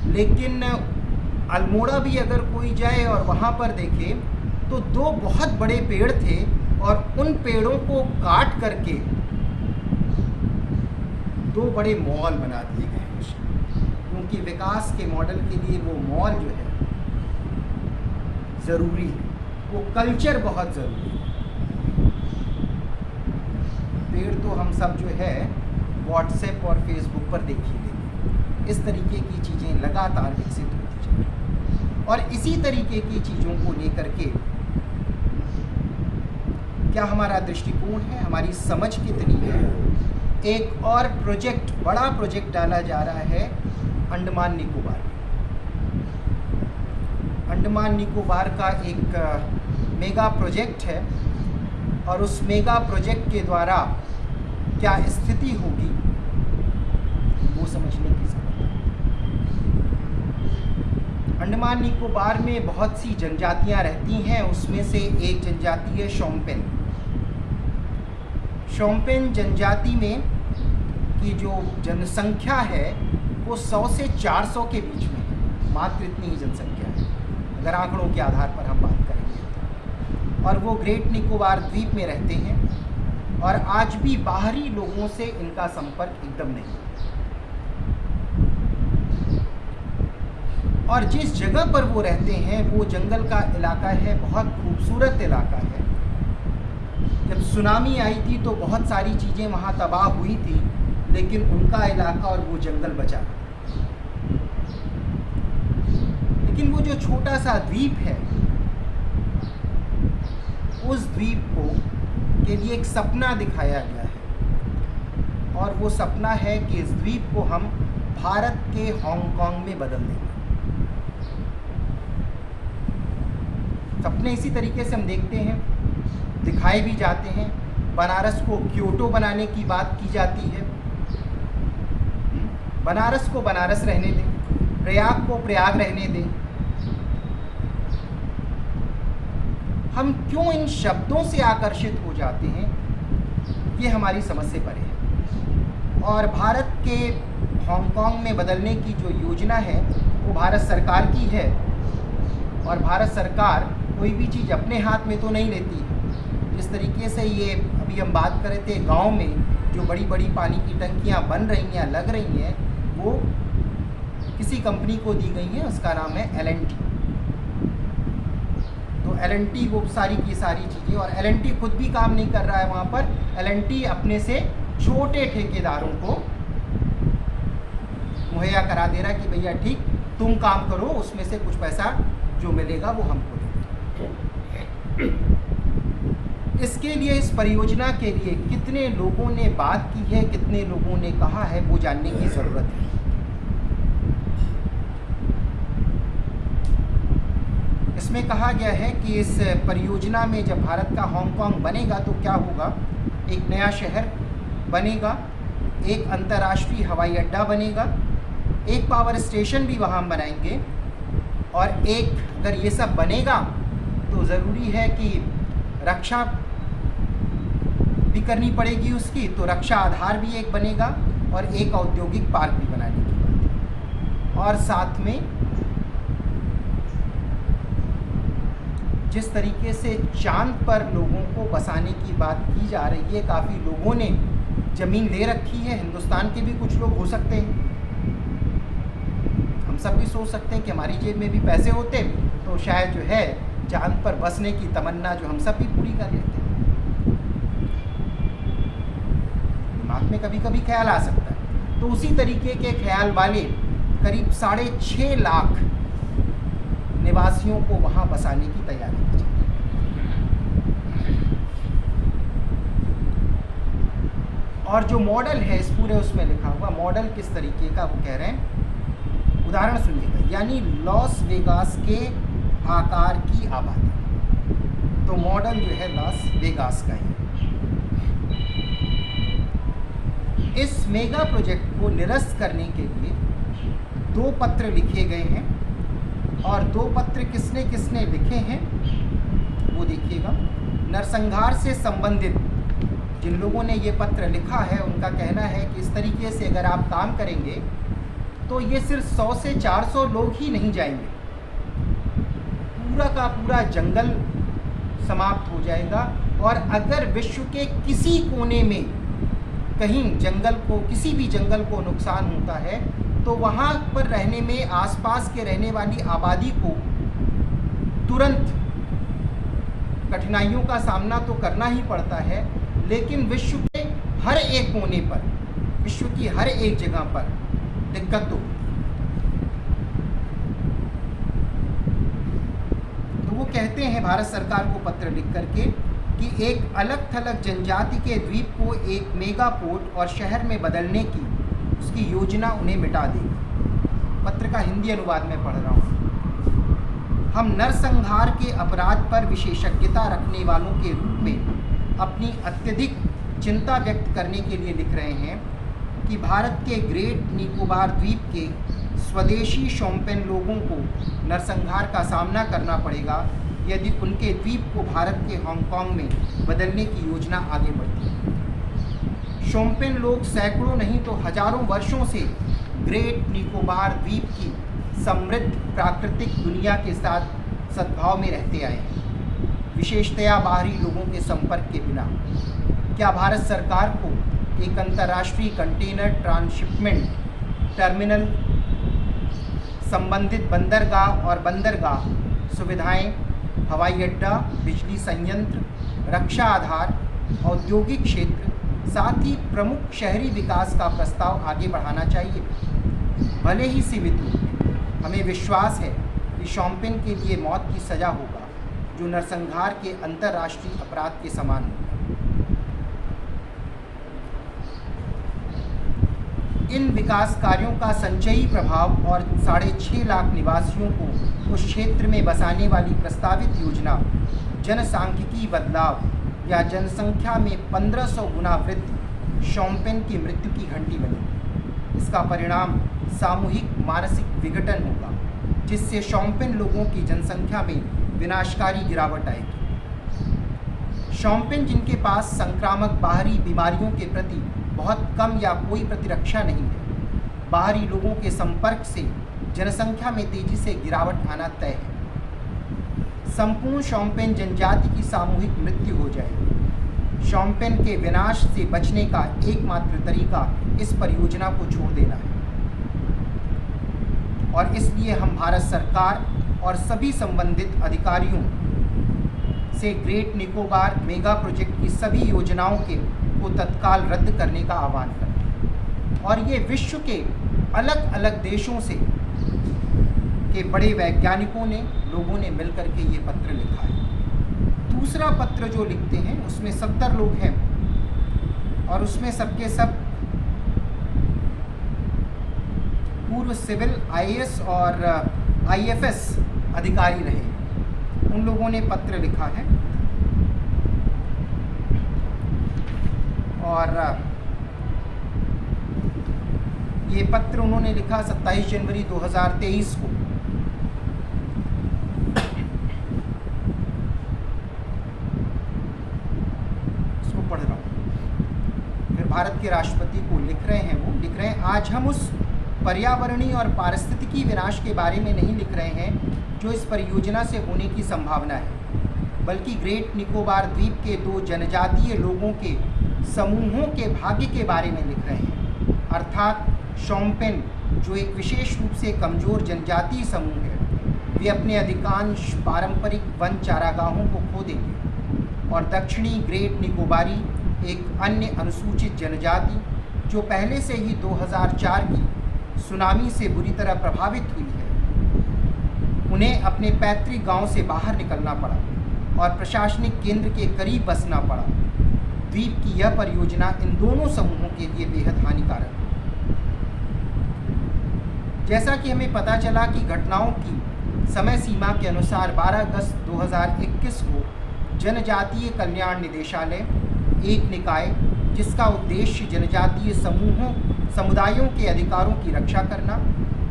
लेकिन अल्मोड़ा भी अगर कोई जाए और वहाँ पर देखे तो 2 बहुत बड़े पेड़ थे और उन पेड़ों को काट करके 2 बड़े मॉल बना दिए गए हैं, क्योंकि विकास के मॉडल के लिए वो मॉल जो है ज़रूरी है, वो कल्चर बहुत ज़रूरी है। पेड़ तो हम सब जो है व्हाट्सएप और फेसबुक पर देख ही लेंगे। इस तरीके की चीज़ें लगातार विकसित होती चली और इसी तरीके की चीज़ों को लेकर के क्या हमारा दृष्टिकोण है, हमारी समझ कितनी है। एक और प्रोजेक्ट, बड़ा प्रोजेक्ट डाला जा रहा है अंडमान निकोबार। अंडमान निकोबार का एक मेगा प्रोजेक्ट है और उस मेगा प्रोजेक्ट के द्वारा क्या स्थिति होगी वो समझने की जरूरत है। अंडमान निकोबार में बहुत सी जनजातियां रहती हैं, उसमें से एक जनजाति है शोम्पेन। शोम्पेन जनजाति में की जो जनसंख्या है वो 100 से 400 के बीच में है, मात्र इतनी ही जनसंख्या है अगर आंकड़ों के आधार पर हम बात करेंगे। और वो ग्रेट निकोबार द्वीप में रहते हैं और आज भी बाहरी लोगों से इनका संपर्क एकदम नहीं। और जिस जगह पर वो रहते हैं वो जंगल का इलाका है, बहुत खूबसूरत इलाका है। जब सुनामी आई थी तो बहुत सारी चीज़ें वहाँ तबाह हुई थी, लेकिन उनका इलाका और वो जंगल बचा। लेकिन वो जो छोटा सा द्वीप है, उस द्वीप को के लिए एक सपना दिखाया गया है और वो सपना है कि इस द्वीप को हम भारत के हांगकांग में बदल देंगे। सपने इसी तरीके से हम देखते हैं, दिखाए भी जाते हैं। बनारस को क्योटो बनाने की बात की जाती है। बनारस को बनारस रहने दें, प्रयाग को प्रयाग रहने दें। हम क्यों इन शब्दों से आकर्षित हो जाते हैं, ये हमारी समझ से परे है। और भारत के हांगकांग में बदलने की जो योजना है वो भारत सरकार की है और भारत सरकार कोई भी चीज़ अपने हाथ में तो नहीं लेती है। जिस तरीके से ये अभी हम बात कर रहे थे, गांव में जो बड़ी बड़ी पानी की टंकियां बन रही हैं, लग रही हैं, वो किसी कंपनी को दी गई हैं, उसका नाम है L&T। तो L&T वो सारी की सारी चीज़ें, और L&T खुद भी काम नहीं कर रहा है वहाँ पर। L&T अपने से छोटे ठेकेदारों को मुहैया करा दे रहा है कि भैया ठीक, तुम काम करो, उसमें से कुछ पैसा जो मिलेगा वो हमको दे। इसके लिए, इस परियोजना के लिए कितने लोगों ने बात की है, कितने लोगों ने कहा है, वो जानने की ज़रूरत है। इसमें कहा गया है कि इस परियोजना में जब भारत का हांगकांग बनेगा तो क्या होगा, एक नया शहर बनेगा, एक अंतर्राष्ट्रीय हवाई अड्डा बनेगा, एक पावर स्टेशन भी वहाँ बनाएंगे, और एक, अगर ये सब बनेगा तो ज़रूरी है कि रक्षा भी करनी पड़ेगी उसकी, तो रक्षा आधार भी एक बनेगा और एक औद्योगिक पार्क भी बनाने की बात है। और साथ में जिस तरीके से चांद पर लोगों को बसाने की बात की जा रही है, काफ़ी लोगों ने ज़मीन ले रखी है, हिंदुस्तान के भी कुछ लोग हो सकते हैं। हम सब भी सोच सकते हैं कि हमारी जेब में भी पैसे होते तो शायद जो है चांद पर बसने की तमन्ना जो हम सब भी पूरी कर लेते हैं। दिमाग में कभी कभी ख्याल आ सकता है। तो उसी तरीके के ख्याल वाले करीब 6.5 लाख निवासियों को वहाँ बसाने की तैयारी की जाती है। और जो मॉडल है इस पूरे उसमें लिखा हुआ, मॉडल किस तरीके का, वो कह रहे हैं, उदाहरण सुनिएगा, यानी लॉस वेगास के आकार की आबादी। तो मॉडल जो है लॉस वेगास का ही। इस मेगा प्रोजेक्ट को निरस्त करने के लिए 2 पत्र लिखे गए हैं, और 2 पत्र किसने किसने लिखे हैं वो देखिएगा। नरसंहार से संबंधित जिन लोगों ने ये पत्र लिखा है, उनका कहना है कि इस तरीके से अगर आप काम करेंगे तो ये सिर्फ 100 से 400 लोग ही नहीं जाएंगे, पूरा का पूरा जंगल समाप्त हो जाएगा। और अगर विश्व के किसी कोने में कहीं जंगल को, किसी भी जंगल को नुकसान होता है तो वहाँ पर रहने में, आसपास के रहने वाली आबादी को तुरंत कठिनाइयों का सामना तो करना ही पड़ता है, लेकिन विश्व के हर एक कोने पर, विश्व की हर एक जगह पर दिक्कत तो वो कहते हैं भारत सरकार को पत्र लिख करके कि एक अलग थलग जनजाति के द्वीप को एक मेगा पोर्ट और शहर में बदलने की उसकी योजना उन्हें मिटा देगी। पत्र का हिंदी अनुवाद में पढ़ रहा हूँ। हम नरसंहार के अपराध पर विशेषज्ञता रखने वालों के रूप में अपनी अत्यधिक चिंता व्यक्त करने के लिए लिख रहे हैं कि भारत के ग्रेट निकोबार द्वीप के स्वदेशी शोम्पेन लोगों को नरसंहार का सामना करना पड़ेगा यदि उनके द्वीप को भारत के हांगकांग में बदलने की योजना आगे बढ़ती है। शोम्पेन लोग सैकड़ों नहीं तो हजारों वर्षों से ग्रेट निकोबार द्वीप की समृद्ध प्राकृतिक दुनिया के साथ सद्भाव में रहते आए हैं, विशेषतया बाहरी लोगों के संपर्क के बिना। क्या भारत सरकार को एक अंतर्राष्ट्रीय कंटेनर ट्रांसशिपमेंट टर्मिनल, संबंधित बंदरगाह और बंदरगाह सुविधाएं, हवाई अड्डा, बिजली संयंत्र, रक्षा आधार, औद्योगिक क्षेत्र, साथ ही प्रमुख शहरी विकास का प्रस्ताव आगे बढ़ाना चाहिए? भले ही सीमित रूप में हमें विश्वास है कि शोम्पेन के लिए मौत की सज़ा होगा, जो नरसंहार के अंतर्राष्ट्रीय अपराध के समान होगा। इन विकास कार्यों का संचयी प्रभाव और 6.5 लाख निवासियों को उस क्षेत्र में बसाने वाली प्रस्तावित योजना जनसांख्यिकी बदलाव या जनसंख्या में 1500 गुना वृद्धि शोम्पेन की मृत्यु की घंटी बनेगी। इसका परिणाम सामूहिक मानसिक विघटन होगा, जिससे शोम्पेन लोगों की जनसंख्या में विनाशकारी गिरावट आएगी। शोम्पेन, जिनके पास संक्रामक बाहरी बीमारियों के प्रति बहुत कम या कोई प्रतिरक्षा नहीं है, बाहरी लोगों के संपर्क से जनसंख्या में तेजी से गिरावट आना तय है। संपूर्ण शोम्पेन जनजाति की सामूहिक मृत्यु हो जाएगी। शोम्पेन के विनाश से बचने का एकमात्र तरीका इस परियोजना को छोड़ देना है, और इसलिए हम भारत सरकार और सभी संबंधित अधिकारियों से ग्रेट निकोबार मेगा प्रोजेक्ट की सभी योजनाओं को तत्काल रद्द करने का आह्वान करते हैं। और ये विश्व के अलग अलग देशों से के बड़े वैज्ञानिकों ने, लोगों ने मिलकर के ये पत्र लिखा है। दूसरा पत्र जो लिखते हैं उसमें 70 लोग हैं, और उसमें सबके सब पूर्व सिविल, आईएएस और आईएफएस अधिकारी रहे। उन लोगों ने पत्र लिखा है, और ये पत्र उन्होंने लिखा 27 जनवरी 2023 को। इसको पढ़ रहा हूँ। फिर भारत के राष्ट्रपति को लिख रहे हैं, वो लिख रहे हैं, आज हम उस पर्यावरणीय और पारिस्थितिकी विनाश के बारे में नहीं लिख रहे हैं जो इस परियोजना से होने की संभावना है, बल्कि ग्रेट निकोबार द्वीप के 2 जनजातीय लोगों के समूहों के भाग्य के बारे में लिख रहे हैं। अर्थात शोम्पेन, जो एक विशेष रूप से कमज़ोर जनजातीय समूह है, वे अपने अधिकांश पारंपरिक वन चारागाहों को खो देंगे, और दक्षिणी ग्रेट निकोबारी, एक अन्य अनुसूचित जनजाति जो पहले से ही 2004 की सुनामी से बुरी तरह प्रभावित हुई है, उन्हें अपने पैतृक गांव से बाहर निकलना पड़ा और प्रशासनिक केंद्र के करीब बसना पड़ा। द्वीप की यह परियोजना इन दोनों समूहों के लिए बेहद हानिकारक है। जैसा कि हमें पता चला कि घटनाओं की समय सीमा के अनुसार 12 अगस्त 2021 को जनजातीय कल्याण निदेशालय, एक निकाय जिसका उद्देश्य जनजातीय समुदायों के अधिकारों की रक्षा करना,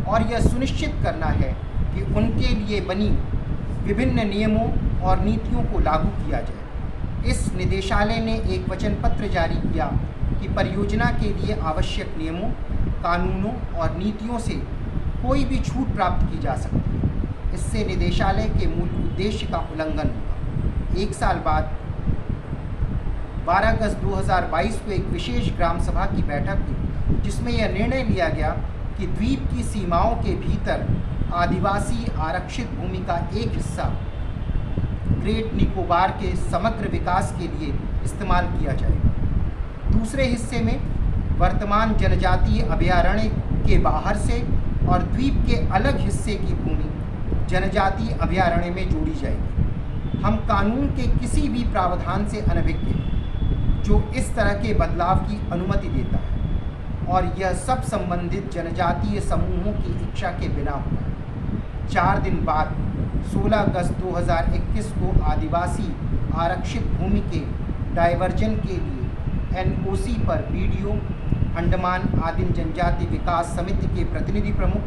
और यह सुनिश्चित करना है कि उनके लिए बनी विभिन्न नियमों और नीतियों को लागू किया जाए। इस निदेशालय ने एक वचन पत्र जारी किया कि परियोजना के लिए आवश्यक नियमों, कानूनों और नीतियों से कोई भी छूट प्राप्त की जा सकती है। इससे निदेशालय के मूल उद्देश्य का उल्लंघन होगा। एक साल बाद 12 अगस्त 2022 को एक विशेष ग्राम सभा की बैठक हुई, जिसमें यह निर्णय लिया गया कि द्वीप की सीमाओं के भीतर आदिवासी आरक्षित भूमि का एक हिस्सा ग्रेट निकोबार के समग्र विकास के लिए इस्तेमाल किया जाएगा। दूसरे हिस्से में वर्तमान जनजातीय अभयारण्य के बाहर से और द्वीप के अलग हिस्से की भूमि जनजातीय अभयारण्य में जोड़ी जाएगी। हम कानून के किसी भी प्रावधान से अनभिज्ञ हैं जो इस तरह के बदलाव की अनुमति देता है, और यह सब संबंधित जनजातीय समूहों की इच्छा के बिना होगा। 4 दिन बाद 16 अगस्त 2021 को आदिवासी आरक्षित भूमि के डायवर्जन के लिए एनओसी पर बीडीओ, अंडमान आदिम जनजाति विकास समिति के प्रतिनिधि प्रमुख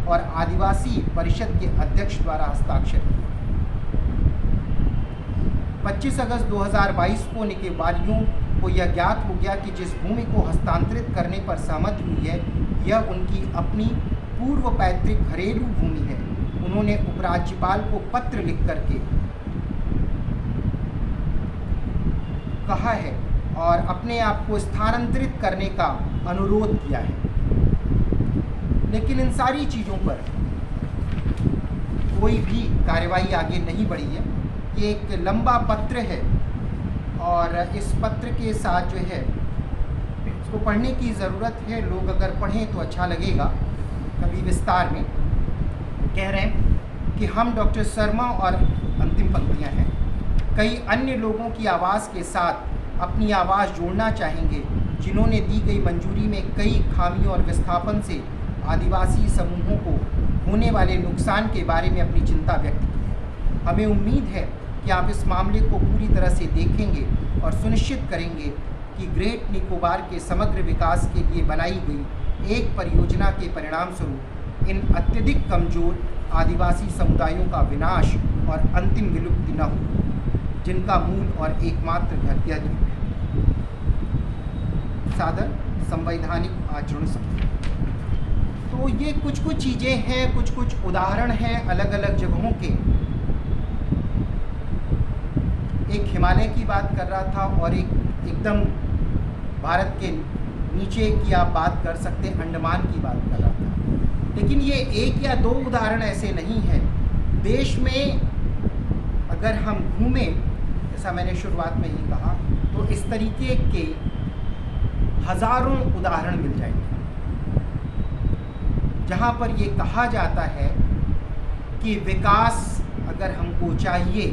और आदिवासी परिषद के अध्यक्ष द्वारा हस्ताक्षर किए। 25 अगस्त 2022 को निकोबारियों को यह ज्ञात हो गया कि जिस भूमि को हस्तांतरित करने पर सहमति हुई है, यह उनकी अपनी पूर्व पैतृक घरेलू भूमि है। उन्होंने उपराज्यपाल को पत्र लिख करके कहा है और अपने आप को स्थानांतरित करने का अनुरोध किया है। लेकिन इन सारी चीज़ों पर कोई भी कार्रवाई आगे नहीं बढ़ी है। ये एक लंबा पत्र है और इस पत्र के साथ जो है इसको पढ़ने की ज़रूरत है। लोग अगर पढ़ें तो अच्छा लगेगा। कभी विस्तार में कह रहे हैं कि हम डॉक्टर शर्मा और अंतिम पंक्तियां हैं, कई अन्य लोगों की आवाज़ के साथ अपनी आवाज़ जोड़ना चाहेंगे जिन्होंने दी गई मंजूरी में कई खामियों और विस्थापन से आदिवासी समूहों को होने वाले नुकसान के बारे में अपनी चिंता व्यक्त की है। हमें उम्मीद है कि आप इस मामले को पूरी तरह से देखेंगे और सुनिश्चित करेंगे कि ग्रेट निकोबार के समग्र विकास के लिए बनाई गई एक परियोजना के परिणाम स्वरूप इन अत्यधिक कमज़ोर आदिवासी समुदायों का विनाश और अंतिम विलुप्ति न हो, जिनका मूल और एकमात्र घर यह द्वीप है। सादर संवैधानिक आचरण समिति। तो ये कुछ चीज़ें हैं, कुछ उदाहरण हैं अलग अलग जगहों के। एक हिमालय की बात कर रहा था और एक एकदम भारत के नीचे की आप बात कर सकते हैं, अंडमान की बात कर रहा था। लेकिन ये एक या दो उदाहरण ऐसे नहीं हैं। देश में अगर हम घूमें, जैसा मैंने शुरुआत में ही कहा, तो इस तरीके के हज़ारों उदाहरण मिल जाएंगे जहाँ पर ये कहा जाता है कि विकास अगर हमको चाहिए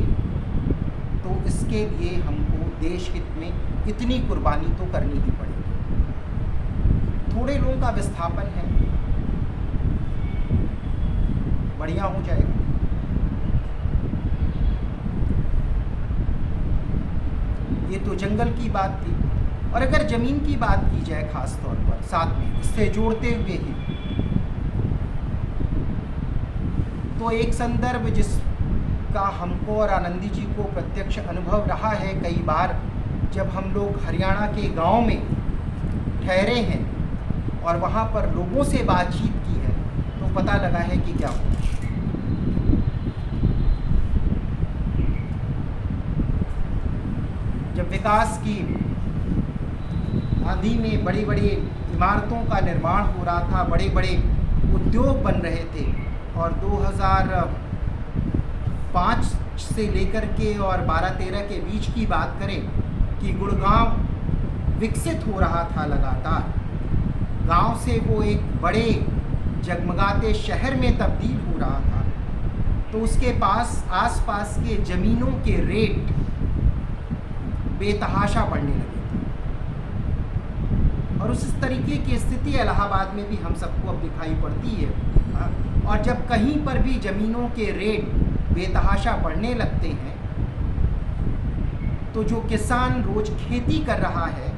तो इसके लिए हमको देश हित में इतनी कुर्बानी तो करनी ही पड़ेगी। थोड़े लोगों का विस्थापन है, बढ़िया हो जाएगा। ये तो जंगल की बात थी। और अगर ज़मीन की बात की जाए खास तौर पर साथ में इससे जोड़ते हुए ही, तो एक संदर्भ जिसका हमको और आनंदी जी को प्रत्यक्ष अनुभव रहा है कई बार, जब हम लोग हरियाणा के गांव में ठहरे हैं और वहाँ पर लोगों से बातचीत की है, तो पता लगा है कि क्या हुआ। जब विकास की आंधी में बड़ी बड़ी इमारतों का निर्माण हो रहा था, बड़े बड़े उद्योग बन रहे थे, और 2005 से लेकर के और 12-13 के बीच की बात करें कि गुड़गांव विकसित हो रहा था लगातार, गांव से वो एक बड़े जगमगाते शहर में तब्दील हो रहा था, तो उसके पास आसपास के ज़मीनों के रेट बेतहाशा बढ़ने लगे थे। और उस तरीके की स्थिति इलाहाबाद में भी हम सबको अब दिखाई पड़ती है। और जब कहीं पर भी ज़मीनों के रेट बेतहाशा बढ़ने लगते हैं, तो जो किसान रोज़ खेती कर रहा है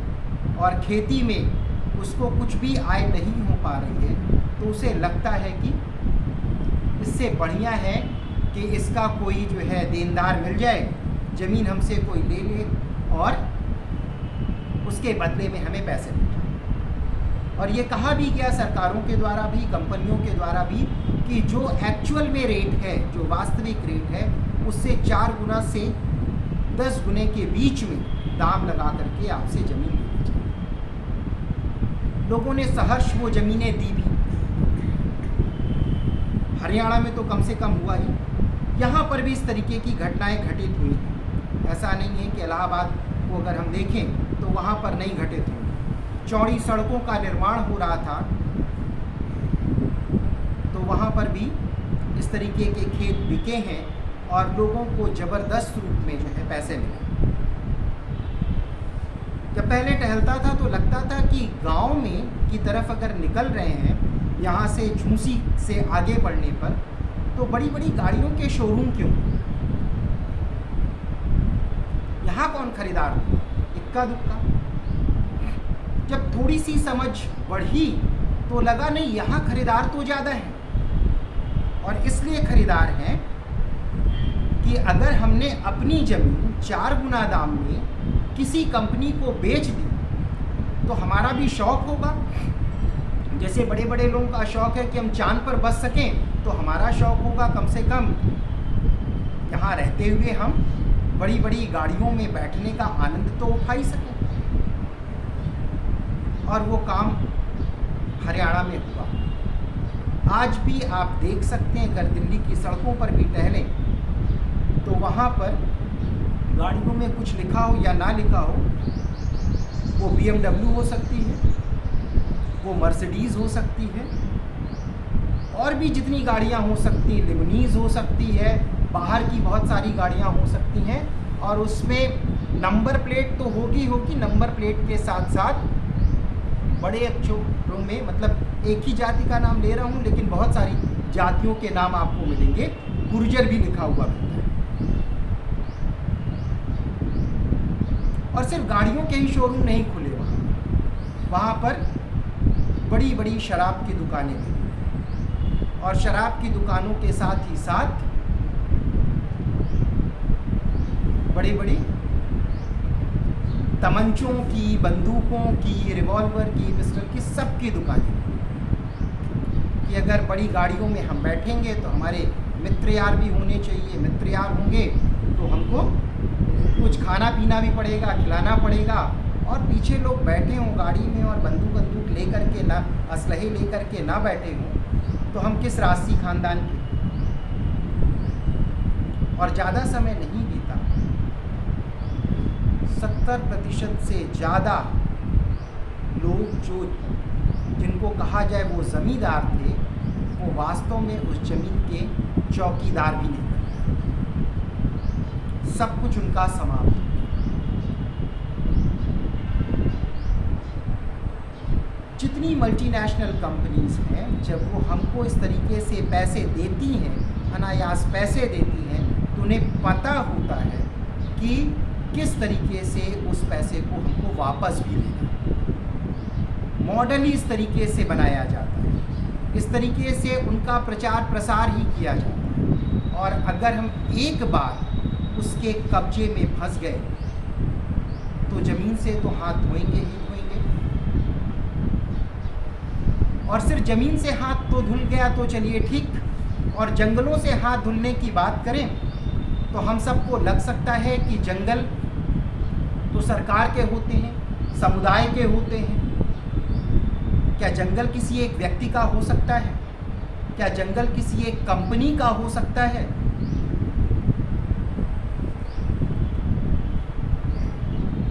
और खेती में उसको कुछ भी आय नहीं हो पा रही है, तो उसे लगता है कि इससे बढ़िया है कि इसका कोई जो है देनदार मिल जाए, ज़मीन हमसे कोई ले ले और उसके बदले में हमें पैसे मिल जाए। और ये कहा भी गया सरकारों के द्वारा भी, कंपनियों के द्वारा भी, कि जो एक्चुअल में रेट है, जो वास्तविक रेट है, उससे 4 गुना से 10 गुने के बीच में दाम लगा करके आपसे ज़मीन ले ली जाए। लोगों ने सहर्ष वो ज़मीनें दी भी। हरियाणा में तो कम से कम हुआ ही, यहाँ पर भी इस तरीके की घटनाएं घटित हुई हैं। ऐसा नहीं है कि इलाहाबाद को अगर हम देखें तो वहाँ पर नहीं घटित हुई। चौड़ी सड़कों का निर्माण हो रहा था, तो वहाँ पर भी इस तरीके के खेत बिके हैं और लोगों को ज़बरदस्त रूप में जो है पैसे मिले। जब पहले टहलता था तो लगता था कि गांव में की तरफ अगर निकल रहे हैं यहाँ से झूसी से आगे बढ़ने पर, तो बड़ी बड़ी गाड़ियों के शोरूम क्यों? यहाँ कौन खरीदार हो? इक्का दुक्का। जब थोड़ी सी समझ बढ़ी तो लगा नहीं, यहाँ खरीदार तो ज़्यादा हैं, और इसलिए खरीदार हैं कि अगर हमने अपनी ज़मीन 4 गुना दाम में किसी कंपनी को बेच दी तो हमारा भी शौक होगा। जैसे बड़े बड़े लोगों का शौक है कि हम चांद पर बस सकें, तो हमारा शौक होगा कम से कम यहाँ रहते हुए हम बड़ी बड़ी गाड़ियों में बैठने का आनंद तो उठा ही सकें। और वो काम हरियाणा में हुआ। आज भी आप देख सकते हैं, अगर दिल्ली की सड़कों पर भी टहलें तो वहाँ पर गाड़ियों में कुछ लिखा हो या ना लिखा हो, वो BMW हो सकती है, वो मर्सिडीज़ हो सकती है, और भी जितनी गाड़ियाँ हो सकती हैं, लिमनीज़ हो सकती है, बाहर की बहुत सारी गाड़ियाँ हो सकती हैं, और उसमें नंबर प्लेट तो होगी। नंबर प्लेट के साथ साथ बड़े अक्षरों में, मतलब एक ही जाति का नाम ले रहा हूँ लेकिन बहुत सारी जातियों के नाम आपको मिलेंगे, गुर्जर भी लिखा हुआ मिलता है। और सिर्फ गाड़ियों के ही शोरूम नहीं खुले वहाँ पर बड़ी बड़ी शराब की दुकानें भी, और शराब की दुकानों के साथ ही साथ बड़ी बड़ी तमंचों की, बंदूकों की, रिवॉल्वर की, पिस्टल की, सबकी दुकानें, कि अगर बड़ी गाड़ियों में हम बैठेंगे तो हमारे मित्र यार भी होने चाहिए। मित्र यार होंगे तो हमको कुछ खाना पीना भी पड़ेगा, खिलाना पड़ेगा, और पीछे लोग बैठे हों गाड़ी में और बंदूक लेकर के ना, असलहे लेकर के ना बैठे हों, तो हम किस राशि खानदान के। और ज़्यादा समय नहीं बीता, 70% से ज़्यादा लोग जो जिनको कहा जाए वो ज़मींदार थे, वो वास्तव में उस ज़मीन के चौकीदार भी नहीं बने। सब कुछ उनका समाप्त। जितनी मल्टीनेशनल कंपनीज हैं, जब वो हमको इस तरीके से पैसे देती हैं, अनायास पैसे देती हैं, तो उन्हें पता होता है कि किस तरीके से उस पैसे को हमको वापस भी लेना है। मॉडल ही इस तरीके से बनाया जाता है, इस तरीके से उनका प्रचार प्रसार ही किया जाता है। और अगर हम एक बार उसके कब्जे में फंस गए तो ज़मीन से तो हाथ धोएंगे ही धोएंगे। और सिर्फ ज़मीन से हाथ तो धुल गया तो चलिए ठीक, और जंगलों से हाथ धुलने की बात करें तो हम सबको लग सकता है कि जंगल तो सरकार के होते हैं, समुदाय के होते हैं। क्या जंगल किसी एक व्यक्ति का हो सकता है? क्या जंगल किसी एक कंपनी का हो सकता है?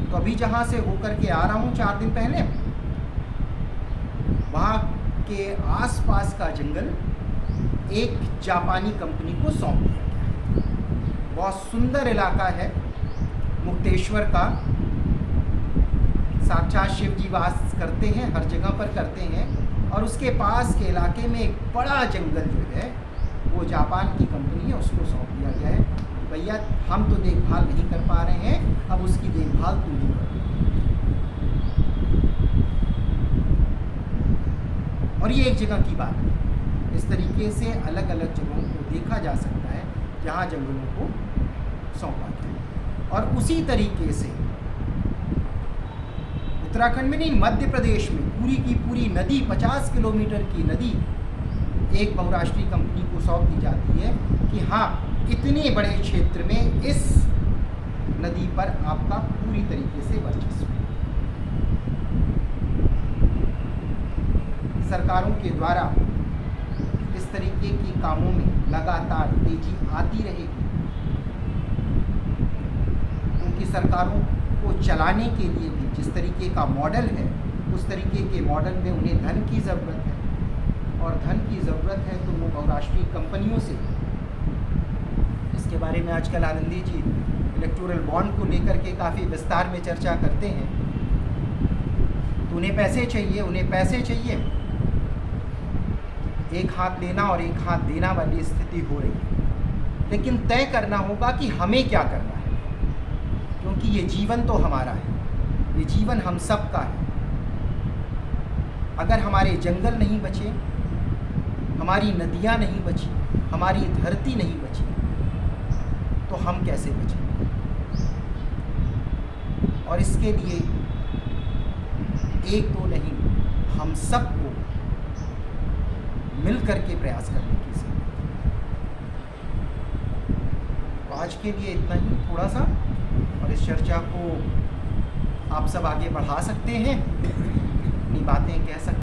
तो अभी जहाँ से होकर के आ रहा हूँ 4 दिन पहले, वहाँ के आसपास का जंगल एक जापानी कंपनी को सौंप दिया गया। बहुत सुंदर इलाका है, मुक्तेश्वर का। साक्षात शिव जी वास करते हैं, हर जगह पर करते हैं। और उसके पास के इलाके में एक बड़ा जंगल जो है वो जापान की कंपनी है, उसको सौंप दिया गया है। भैया हम तो देखभाल नहीं कर पा रहे हैं, अब उसकी देखभाल तुम ही करो। और ये एक जगह की बात है। इस तरीके से अलग अलग जगहों को देखा जा सकता है जहाँ जंगलों को सौंपा गया। और उसी तरीके से उत्तराखंड में नहीं, मध्य प्रदेश में पूरी की पूरी नदी, 50 किलोमीटर की नदी एक बहुराष्ट्रीय कंपनी को सौंप दी जाती है कि हाँ, इतने बड़े क्षेत्र में इस नदी पर आपका पूरी तरीके से वर्चस्व है। सरकारों के द्वारा इस तरीके के कामों में लगातार तेजी आती रहेगी, क्योंकि सरकारों को चलाने के लिए भी जिस तरीके का मॉडल है, उस तरीके के मॉडल में उन्हें धन की ज़रूरत है, और धन की ज़रूरत है तो वो बहुराष्ट्रीय कंपनियों से, इसके बारे में आजकल आनंदी जी इलेक्टोरल बॉन्ड को लेकर के काफ़ी विस्तार में चर्चा करते हैं, तो उन्हें पैसे चाहिए, एक हाथ लेना और एक हाथ देना वाली स्थिति हो रही है। लेकिन तय करना होगा कि हमें क्या करना है, क्योंकि ये जीवन तो हमारा है, ये जीवन हम सब का है। अगर हमारे जंगल नहीं बचे, हमारी नदियाँ नहीं बची, हमारी धरती नहीं बची, तो हम कैसे बचेंगे? और इसके लिए एक दो नहीं, हम सबको मिल करके प्रयास करने की ज़रूरत है। तो आज के लिए इतना ही, थोड़ा सा, और इस चर्चा को आप सब आगे बढ़ा सकते हैं, अपनी बातें कह सकते हैं।